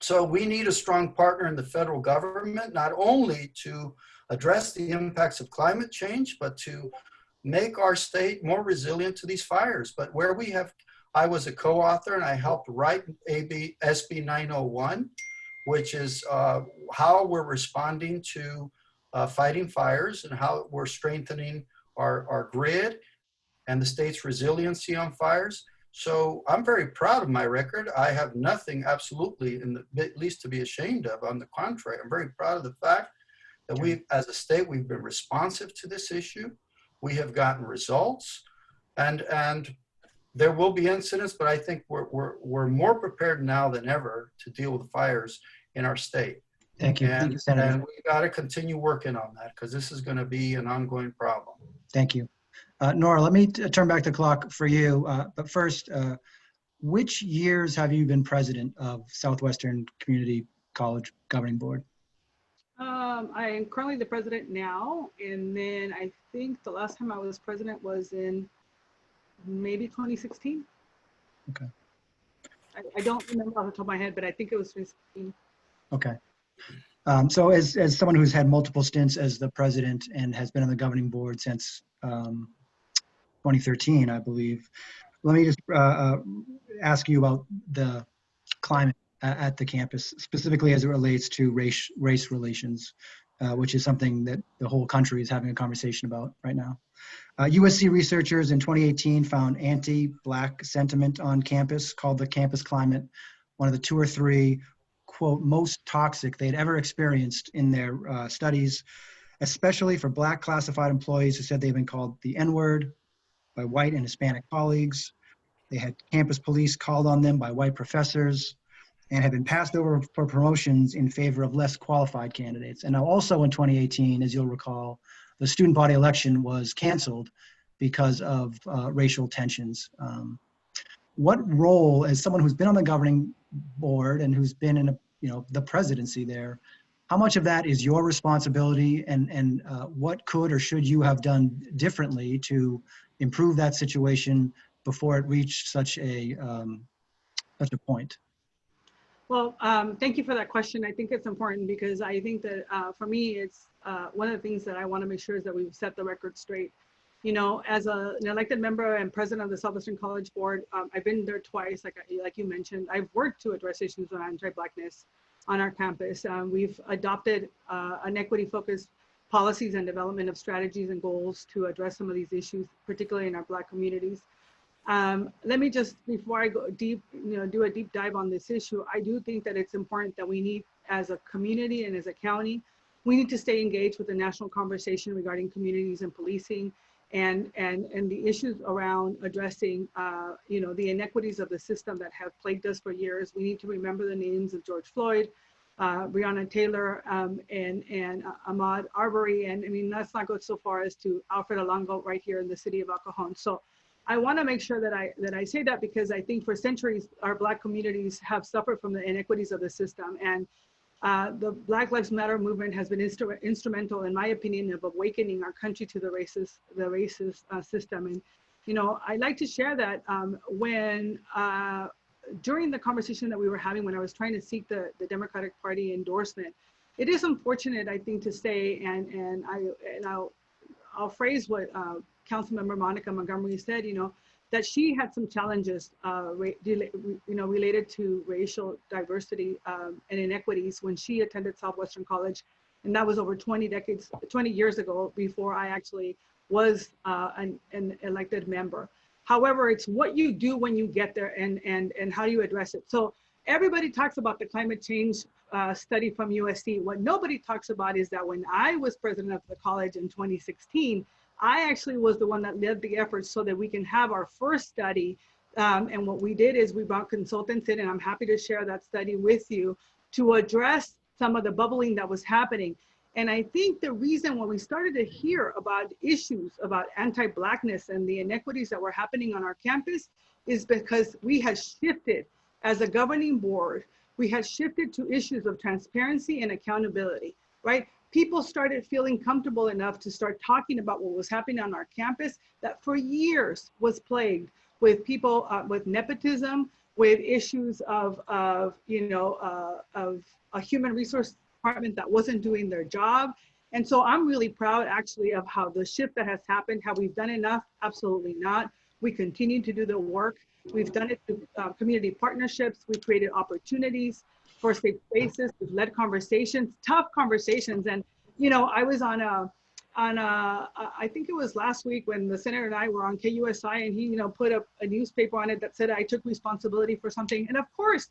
So we need a strong partner in the federal government, not only to address the impacts of climate change, but to make our state more resilient to these fires. But where I was a co-author and I helped write SB 901, which is how we're responding to fighting fires and how we're strengthening our grid and the state's resiliency on fires. So I'm very proud of my record. I have nothing absolutely, at least to be ashamed of. On the contrary, I'm very proud of the fact that as a state, we've been responsive to this issue. We have gotten results, and there will be incidents, but I think we're more prepared now than ever to deal with fires in our state. Thank you. Thank you, Senator. And we got to continue working on that because this is going to be an ongoing problem. Thank you. Nora, let me turn back the clock for you. But first, which years have you been president of Southwestern Community College Governing Board? I am currently the president now, and then I think the last time I was president was in maybe 2016. Okay. I don't remember off the top of my head, but I think it was 2016. Okay. So as someone who's had multiple stints as the president and has been on the governing board since 2013, I believe, let me just ask you about the climate at the campus, specifically as it relates to race relations, which is something that the whole country is having a conversation about right now. USC researchers in 2018 found anti-Black sentiment on campus, called the campus climate one of the 2 or 3, quote, most toxic they'd ever experienced in their studies, especially for Black classified employees who said they've been called the N-word by white and Hispanic colleagues. They had campus police called on them by white professors and have been passed over for promotions in favor of less qualified candidates. And now also in 2018, as you'll recall, the student body election was canceled because of racial tensions. What role, as someone who's been on the governing board and who's been in the presidency there, how much of that is your responsibility, and what could or should you have done differently to improve that situation before it reached such a point? Well, thank you for that question. I think it's important because I think that for me, it's one of the things that I want to make sure is that we've set the record straight. You know, as an elected member and president of the Southwestern College Board, I've been there twice, like you mentioned. I've worked to address issues of anti-Blackness on our campus. We've adopted an equity-focused policies and development of strategies and goals to address some of these issues, particularly in our Black communities. Let me just, before I go deep, do a deep dive on this issue, I do think that it's important that we need, as a community and as a county, we need to stay engaged with the national conversation regarding communities and policing and the issues around addressing, the inequities of the system that have plagued us for years. We need to remember the names of George Floyd, Breonna Taylor, and Ahmaud Arbery, and I mean, let's not go so far as to Alfred Alongo right here in the city of El Cajon. So I want to make sure that I say that because I think for centuries, our Black communities have suffered from the inequities of the system. And the Black Lives Matter movement has been instrumental, in my opinion, of awakening our country to the racist system. And, I'd like to share that when, during the conversation that we were having when I was trying to seek the Democratic Party endorsement, it is unfortunate, I think, to say, and I'll phrase what Councilmember Monica Montgomery said, that she had some challenges, related to racial diversity and inequities when she attended Southwestern College, and that was over 20 years ago, before I actually was an elected member. However, it's what you do when you get there and how you address it. So everybody talks about the climate change study from USC. What nobody talks about is that when I was president of the college in 2016, I actually was the one that led the efforts so that we can have our first study. And what we did is we brought consultants in, and I'm happy to share that study with you, to address some of the bubbling that was happening. And I think the reason when we started to hear about issues about anti-Blackness and the inequities that were happening on our campus is because we had shifted as a governing board, we had shifted to issues of transparency and accountability, right? People started feeling comfortable enough to start talking about what was happening on our campus that for years was plagued with people, with nepotism, with issues of a human resource department that wasn't doing their job. And so I'm really proud actually of how the shift that has happened. Have we done enough? Absolutely not. We continue to do the work. We've done it through community partnerships. We've created opportunities for safe spaces. We've led conversations, tough conversations. And, I was on I think it was last week when the senator and I were on KUSI, and he, put up a newspaper on it that said I took responsibility for something. And of course,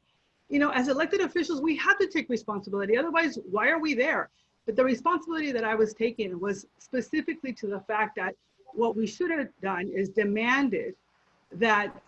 as elected officials, we have to take responsibility. Otherwise, why are we there? But the responsibility that I was taking was specifically to the fact that what we should have done is demanded that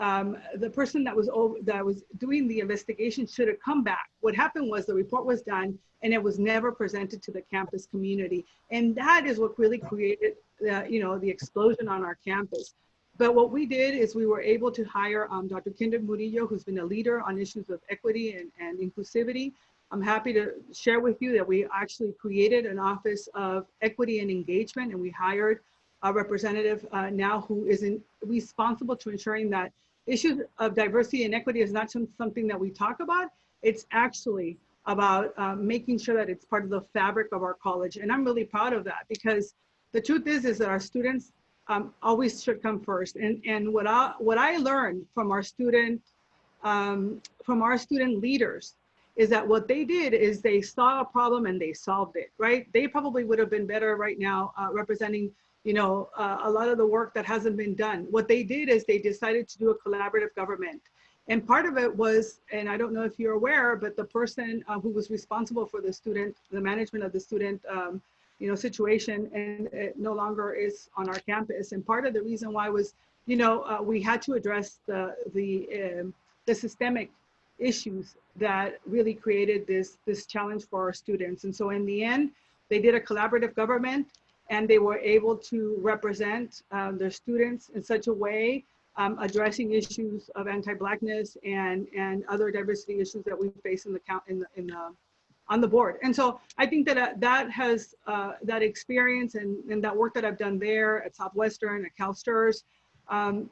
the person that was doing the investigation should have come back. What happened was the report was done and it was never presented to the campus community. And that is what really created the explosion on our campus. But what we did is we were able to hire Dr. Kinder Murillo, who's been a leader on issues of equity and inclusivity. I'm happy to share with you that we actually created an office of equity and engagement, and we hired a representative now who is responsible to ensuring that issues of diversity and equity is not something that we talk about. It's actually about making sure that it's part of the fabric of our college. And I'm really proud of that, because the truth is that our students always should come first. And what I learned from our student leaders is that what they did is they saw a problem and they solved it, right? They probably would have been better right now representing a lot of the work that hasn't been done. What they did is they decided to do a collaborative government. And part of it was, and I don't know if you're aware, but the person who was responsible for the management of the student situation, and it no longer is on our campus. And part of the reason why was, we had to address the systemic issues that really created this challenge for our students. And so in the end, they did a collaborative government, and they were able to represent their students in such a way, addressing issues of anti-Blackness and other diversity issues that we face on the board. And so I think that that experience and that work that I've done there at Southwestern, at CalSTRS,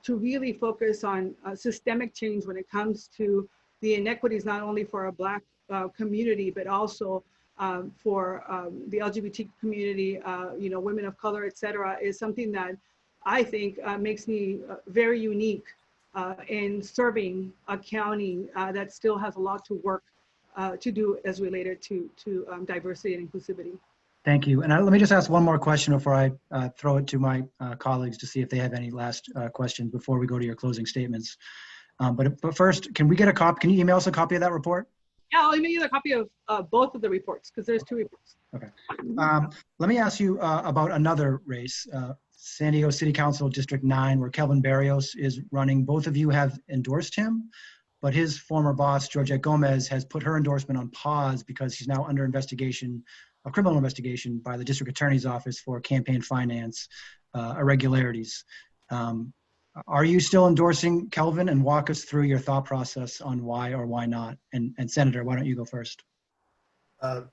to really focus on systemic change when it comes to the inequities, not only for our Black community, but also for the LGBT community, women of color, et cetera, is something that I think makes me very unique in serving a county that still has a lot to work to do as related to diversity and inclusivity. Thank you. And let me just ask one more question before I throw it to my colleagues to see if they have any last questions before we go to your closing statements. But first, can we get a copy? Can you email us a copy of that report? Yeah, I'll email you a copy of both of the reports, because there's 2 reports. Okay. Let me ask you about another race, San Diego City Council District 9, where Kelvin Barrios is running. Both of you have endorsed him, but his former boss, Georgette Gomez, has put her endorsement on pause because he's now under investigation, a criminal investigation by the District Attorney's Office for campaign finance irregularities. Are you still endorsing Kelvin? And walk us through your thought process on why or why not. And Senator, why don't you go first? I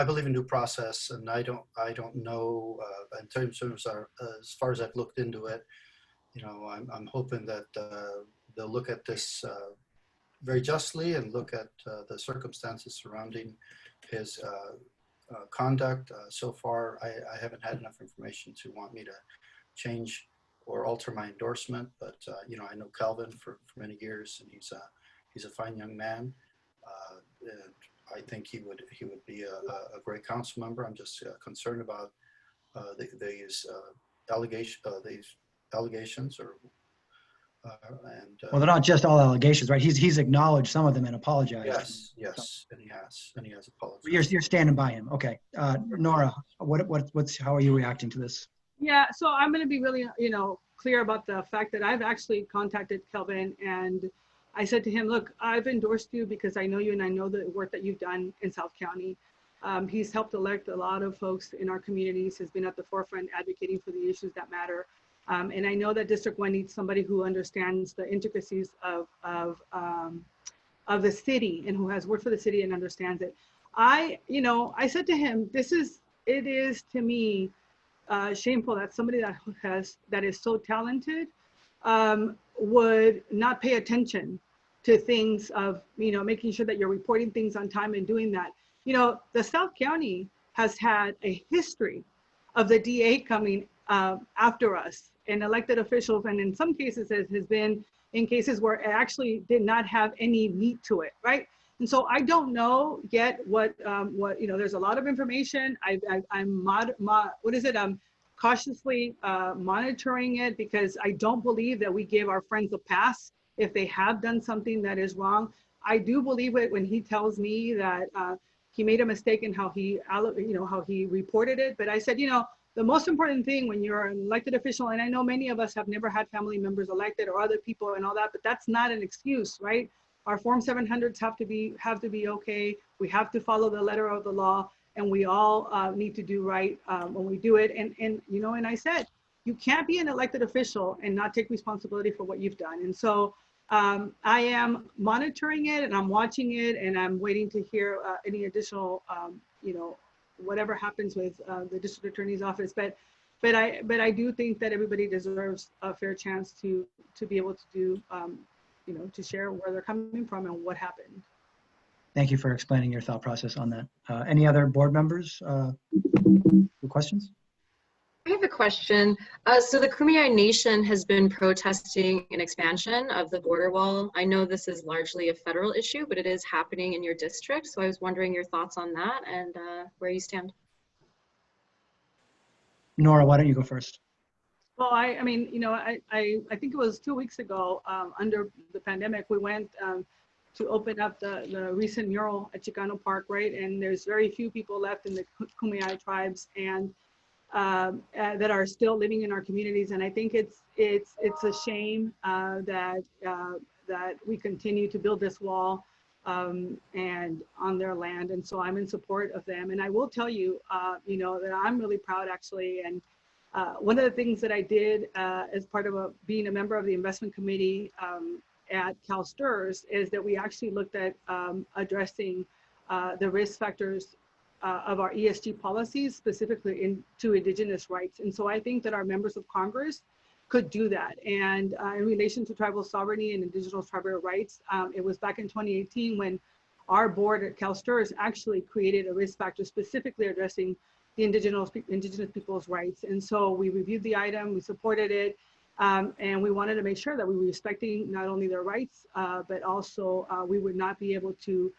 believe in due process, and I don't know in terms of as far as I've looked into it. I'm hoping that they'll look at this very justly and look at the circumstances surrounding his conduct. So far, I haven't had enough information to want me to change or alter my endorsement, but I know Calvin for many years, and he's a fine young man. And I think he would be a great council member. I'm just concerned about these allegations, Well, they're not just all allegations, right? He's acknowledged some of them and apologized. Yes, and he has apologized. You're standing by him, okay? Nora, how are you reacting to this? Yeah, so I'm going to be really, clear about the fact that I've actually contacted Kelvin, and I said to him, look, I've endorsed you because I know you and I know the work that you've done in South County. He's helped elect a lot of folks in our communities, has been at the forefront advocating for the issues that matter. And I know that District 1 needs somebody who understands the intricacies of the city and who has worked for the city and understands it. I said to him, it is to me shameful that somebody that is so talented would not pay attention to things of, making sure that you're reporting things on time and doing that. The South County has had a history of the DA coming after us and elected officials, and in some cases it has been in cases where it actually did not have any meat to it, right? And so I don't know yet what there's a lot of information. I'm cautiously monitoring it, because I don't believe that we give our friends a pass if they have done something that is wrong. I do believe it when he tells me that he made a mistake in how he reported it. But I said, the most important thing when you're an elected official, and I know many of us have never had family members elected or other people and all that, but that's not an excuse, right? Our Form 700s have to be okay. We have to follow the letter of the law, and we all need to do right when we do it. And you know, and I said, you can't be an elected official and not take responsibility for what you've done. And so I am monitoring it and I'm watching it, and I'm waiting to hear any additional, you know, whatever happens with the district attorney's office. But I do think that everybody deserves a fair chance to be able to do, you know, to share where they're coming from and what happened. Thank you for explaining your thought process on that. Any other board members with questions? I have a question. So the Kumeyaay Nation has been protesting an expansion of the border wall. I know this is largely a federal issue, but it is happening in your district. So I was wondering your thoughts on that and where you stand. Nora, why don't you go first? Well, I mean, you know, I think it was 2 weeks ago, under the pandemic, we went to open up the recent mural at Chicano Park, right? And there's very few people left in the Kumeyaay tribes and that are still living in our communities. And I think it's a shame that we continue to build this wall and on their land. And so I'm in support of them. And I will tell you, you know, that I'm really proud actually. And one of the things that I did as part of being a member of the investment committee at CalSTRS is that we actually looked at addressing the risk factors of our ESG policies, specifically into Indigenous rights. And so I think that our members of Congress could do that. And in relation to tribal sovereignty and Indigenous tribal rights, it was back in 2018 when our board at CalSTRS actually created a risk factor specifically addressing the indigenous people's rights. And so we reviewed the item, we supported it, and we wanted to make sure that we were respecting not only their rights, but also we would not be able to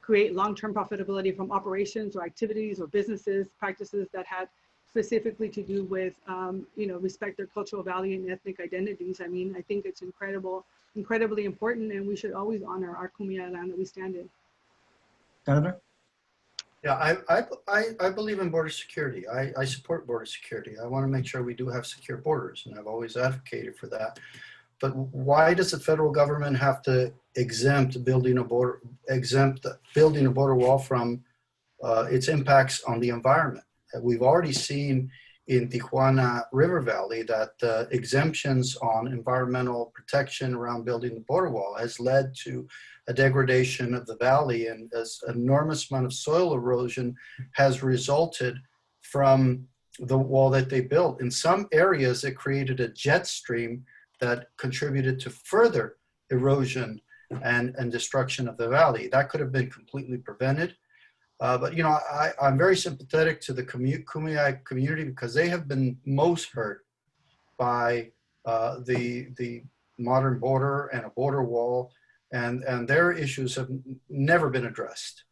create long-term profitability from operations or activities or businesses, practices that had specifically to do with, you know, respect their cultural value and ethnic identities. I mean, I think it's incredibly important, and we should always honor our Kumeyaay land that we stand in. Senator? Yeah, I believe in border security. I support border security. I want to make sure we do have secure borders, and I've always advocated for that. But why does the federal government have to exempt building a border wall from its impacts on the environment? We've already seen in Tijuana River Valley that exemptions on environmental protection around building the border wall has led to a degradation of the valley, and as an enormous amount of soil erosion has resulted from the wall that they built. In some areas, it created a jet stream that contributed to further erosion and destruction of the valley. That could have been completely prevented. But you know, I'm very sympathetic to the Kumeyaay community because they have been most hurt by the modern border and a border wall, and their issues have never been addressed.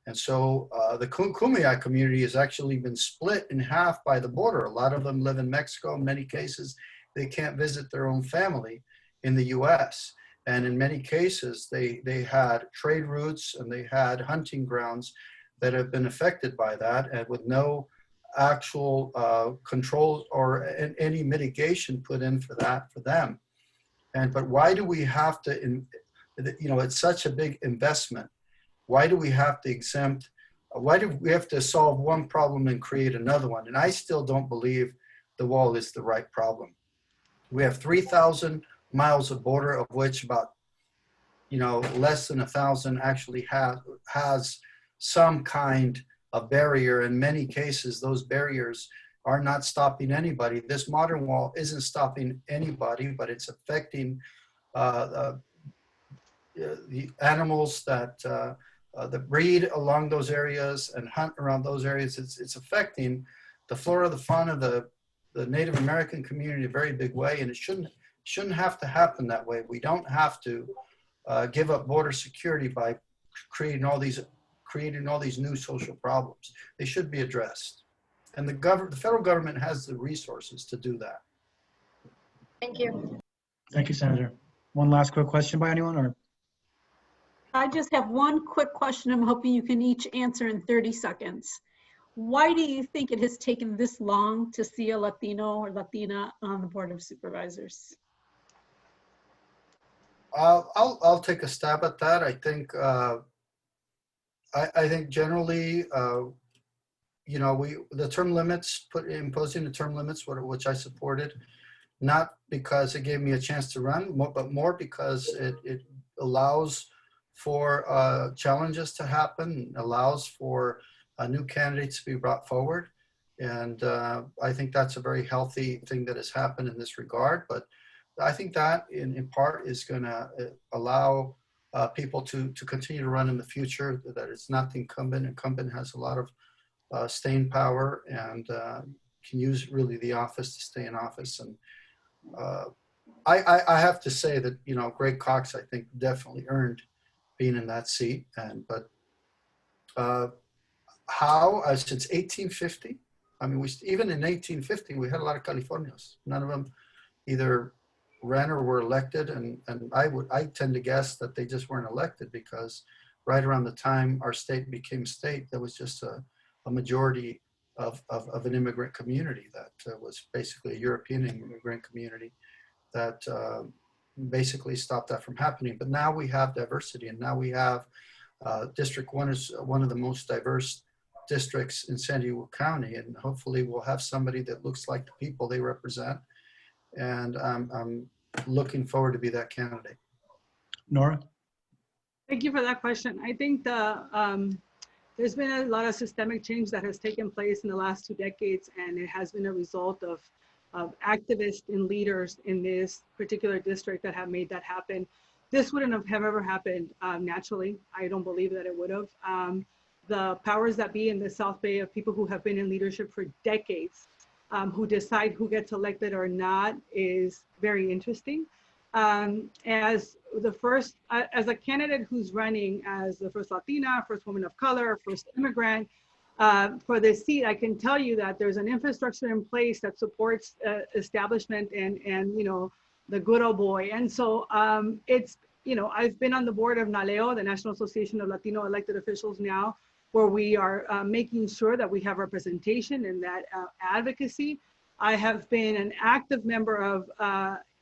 And so the Kumeyaay community has actually been split in half by the border. A lot of them live in Mexico. In many cases, they can't visit their own family in the US. And in many cases, they had trade routes and they had hunting grounds that have been affected by that, and with no actual controls or any mitigation put in for that for them. But why do we have to, you know, it's such a big investment. Why do we have to exempt, why do we have to solve one problem and create another one? And I still don't believe the wall is the right problem. We have 3,000 miles of border, of which about, you know, less than 1,000 actually has some kind of barrier. In many cases, those barriers are not stopping anybody. This modern wall isn't stopping anybody, but it's affecting the animals that breed along those areas and hunt around those areas. It's affecting the flora, the fauna, the Native American community in a very big way, and it shouldn't have to happen that way. We don't have to give up border security by creating all these new social problems. They should be addressed, and the federal government has the resources to do that. Thank you. Thank you, Senator. One last quick question by anyone, or? I just have one quick question I'm hoping you can each answer in 30 seconds. why do you think it has taken this long to see a Latino or Latina on the Board of Supervisors? I'll take a stab at that. I think I think generally, you know, the term limits, imposing the term limits, which I supported, not because it gave me a chance to run, but more because it allows for challenges to happen, allows for new candidates to be brought forward. And I think that's a very healthy thing that has happened in this regard. But I think that in part is going to allow people to continue to run in the future, that it's not the incumbent. Incumbent has a lot of staying power and can use really the office to stay in office. And I have to say that, you know, Greg Cox, I think, definitely earned being in that seat. And but how since 1850, I mean, even in 1850 we had a lot of Californios. None of them either ran or were elected, and I tend to guess that they just weren't elected because right around the time our state became state, there was just a majority of an immigrant community that was basically a European immigrant community that basically stopped that from happening. But now we have diversity, and now we have District 1 is one of the most diverse districts in San Diego County, and hopefully we'll have somebody that looks like the people they represent. And I'm looking forward to be that candidate. Nora? Thank you for that question. I think there's been a lot of systemic change that has taken place in the last 2 decades, and it has been a result of activists and leaders in this particular district that have made that happen. This wouldn't have ever happened naturally. I don't believe that it would have. The powers that be in the South Bay of people who have been in leadership for decades, who decide who gets elected or not, is very interesting. As a candidate who's running as the first Latina, first woman of color, first immigrant for this seat, I can tell you that there's an infrastructure in place that supports establishment and you know, the good old boy. And so it's, you know, I've been on the board of NALEO, the National Association of Latino Elected Officials now, where we are making sure that we have representation and that advocacy. I have been an active member of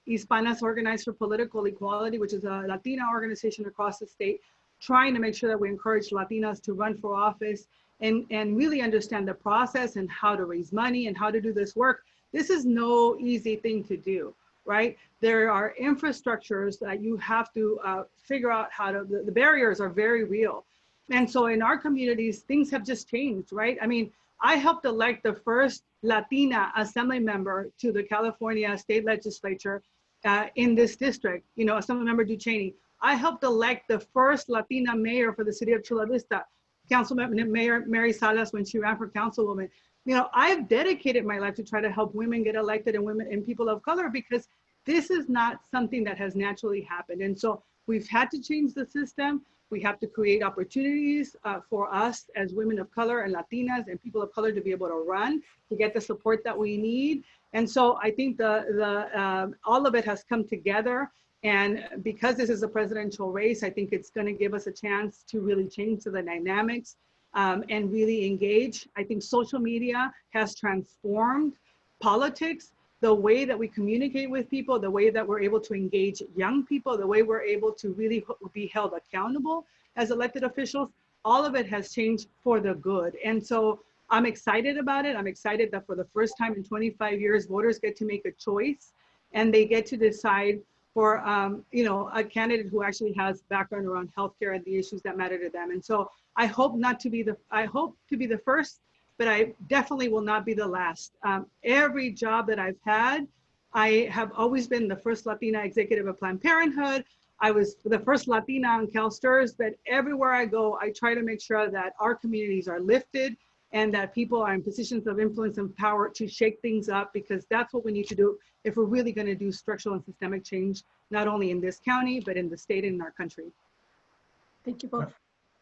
Hispanas Organized for Political Equality, which is a Latina organization across the state, trying to make sure that we encourage Latinas to run for office and really understand the process and how to raise money and how to do this work. This is no easy thing to do, right? There are infrastructures that you have to figure out how to, the barriers are very real. And so in our communities, things have just changed, right? I mean, I helped elect the first Latina assembly member to the California state legislature in this district, you know, Assemblymember Ducheney. I helped elect the first Latina mayor for the city of Chula Vista, Mayor Mary Salas, when she ran for councilwoman. You know, I've dedicated my life to try to help women get elected and women and people of color, because this is not something that has naturally happened. And so we've had to change the system. We have to create opportunities for us as women of color and Latinas and people of color to be able to run, to get the support that we need. And so I think all of it has come together. And because this is a presidential race, I think it's going to give us a chance to really change the dynamics and really engage. I think social media has transformed politics, the way that we communicate with people, the way that we're able to engage young people, the way we're able to really be held accountable as elected officials. All of it has changed for the good. And so I'm excited about it. I'm excited that for the first time in 25 years, voters get to make a choice and they get to decide for you know, a candidate who actually has background around healthcare and the issues that matter to them. And so I hope to be the first, but I definitely will not be the last. Every job that I've had, I have always been the first Latina executive of Planned Parenthood. I was the first Latina on CalSTRS, but everywhere I go, I try to make sure that our communities are lifted and that people are in positions of influence and power to shake things up, because that's what we need to do if we're really going to do structural and systemic change, not only in this county, but in the state and in our country. Thank you both.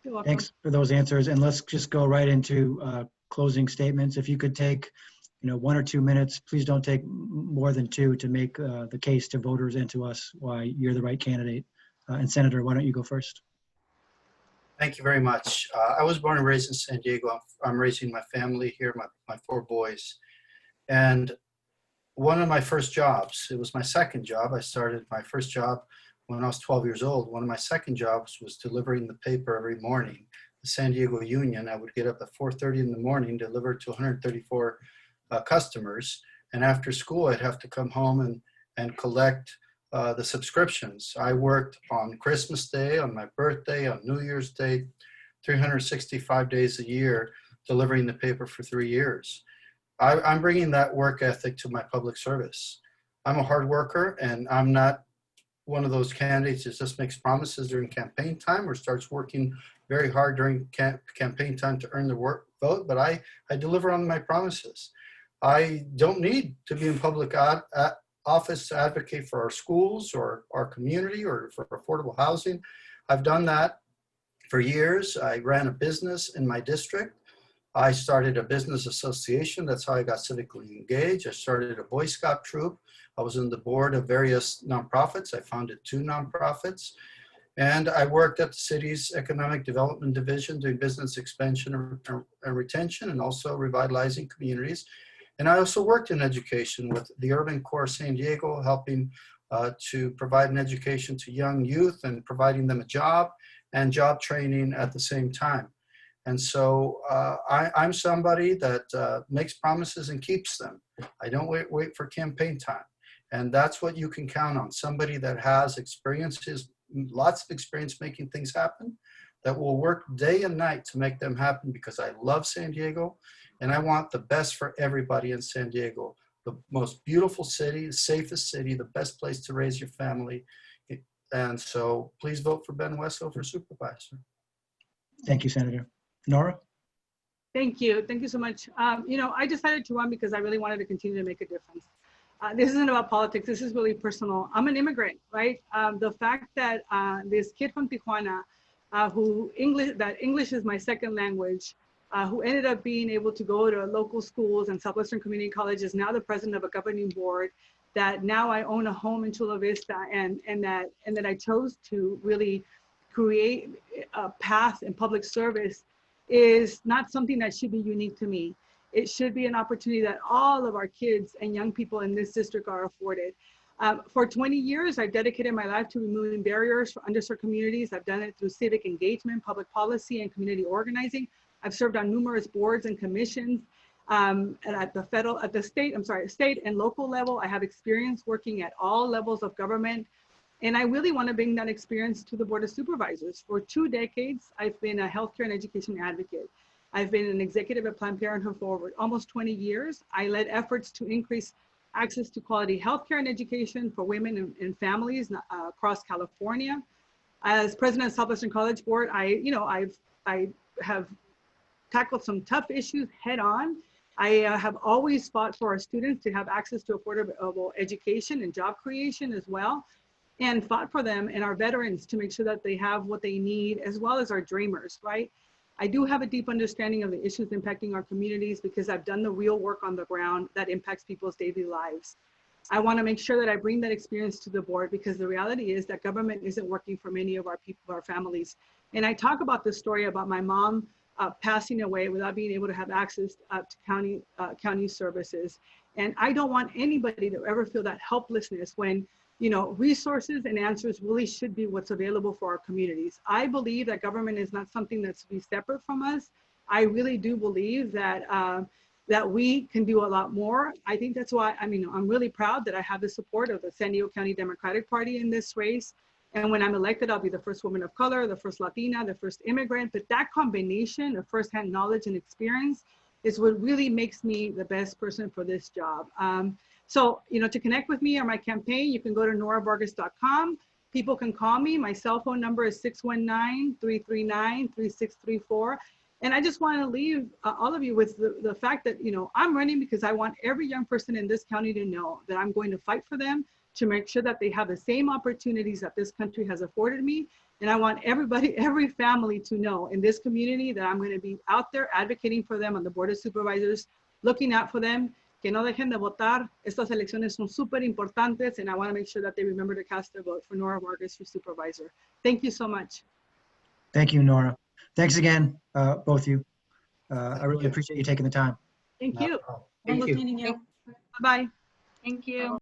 You're welcome. Thanks for those answers. And let's just go right into closing statements. If you could take, you know, 1 or 2 minutes, please don't take more than 2 to make the case to voters and to us why you're the right candidate. And Senator, why don't you go first? Thank you very much. I was born and raised in San Diego. I'm raising my family here, my 4 boys. And one of my first jobs, it was my second job. I started my first job when I was 12 years old. One of my second jobs was delivering the paper every morning. The San Diego Union, I would get up at 4:30 in the morning, deliver to 134 customers. And after school, I'd have to come home and collect the subscriptions. I worked on Christmas Day, on my birthday, on New Year's Day, 365 days a year, delivering the paper for 3 years. I'm bringing that work ethic to my public service. I'm a hard worker, and I'm not one of those candidates that just makes promises during campaign time or starts working very hard during campaign time to earn the vote, but I deliver on my promises. I don't need to be in public office to advocate for our schools or our community or for affordable housing. I've done that for years. I ran a business in my district. I started a business association. That's how I got civically engaged. I started a Boy Scout troop. I was on the board of various nonprofits. I founded 2 nonprofits. And I worked at the city's economic development division doing business expansion and retention and also revitalizing communities. And I also worked in education with the Urban Core San Diego, helping to provide an education to young youth and providing them a job and job training at the same time. And so I'm somebody that makes promises and keeps them. I don't wait for campaign time. And that's what you can count on, somebody that has experiences, lots of experience making things happen, that will work day and night to make them happen, because I love San Diego and I want the best for everybody in San Diego. The most beautiful city, the safest city, the best place to raise your family. And so please vote for Ben Hueso for supervisor. Thank you, Senator. Nora? Thank you. Thank you so much. I decided to run because I really wanted to continue to make a difference. This isn't about politics. This is really personal. I'm an immigrant, right? The fact that this kid from Tijuana, English is my second language, who ended up being able to go to local schools and Southwestern Community College, is now the president of a governing board, that now I own a home in Chula Vista, and that I chose to really create a path in public service is not something that should be unique to me. It should be an opportunity that all of our kids and young people in this district are afforded. For 20 years, I've dedicated my life to removing barriers for underserved communities. I've done it through civic engagement, public policy, and community organizing. I've served on numerous boards and commissions, and at the state and local level. I have experience working at all levels of government. And I really want to bring that experience to the Board of Supervisors. For 2 decades, I've been a healthcare and education advocate. I've been an executive at Planned Parenthood for over almost 20 years. I led efforts to increase access to quality healthcare and education for women and families across California. As president of Southwestern College Board, I have tackled some tough issues head on. I have always fought for our students to have access to affordable education and job creation as well, and fought for them and our veterans to make sure that they have what they need, as well as our dreamers, right? I do have a deep understanding of the issues impacting our communities because I've done the real work on the ground that impacts people's daily lives. I want to make sure that I bring that experience to the board, because the reality is that government isn't working for many of our people, our families. And I talk about this story about my mom passing away without being able to have access to county services. And I don't want anybody to ever feel that helplessness when, resources and answers really should be what's available for our communities. I believe that government is not something that's to be separate from us. I really do believe that that we can do a lot more. I think that's why, I'm really proud that I have the support of the San Diego County Democratic Party in this race. And when I'm elected, I'll be the first woman of color, the first Latina, the first immigrant. But that combination of firsthand knowledge and experience is what really makes me the best person for this job. So, to connect with me or my campaign, you can go to noravargas.com. People can call me. My cell phone number is 619-339-3634. And I just want to leave all of you with the fact that, I'm running because I want every young person in this county to know that I'm going to fight for them, to make sure that they have the same opportunities that this country has afforded me. And I want everybody, every family to know in this community that I'm going to be out there advocating for them on the Board of Supervisors, looking out for them. Que no dejen de votar. Estas elecciones son súper importantes, and I want to make sure that they remember to cast their vote for Nora Vargas for supervisor. Thank you so much. Thank you, Nora. Thanks again, both of you. I really appreciate you taking the time. Thank you. No problem. Thank Thank you. Meeting you. Bye-bye. Thank you.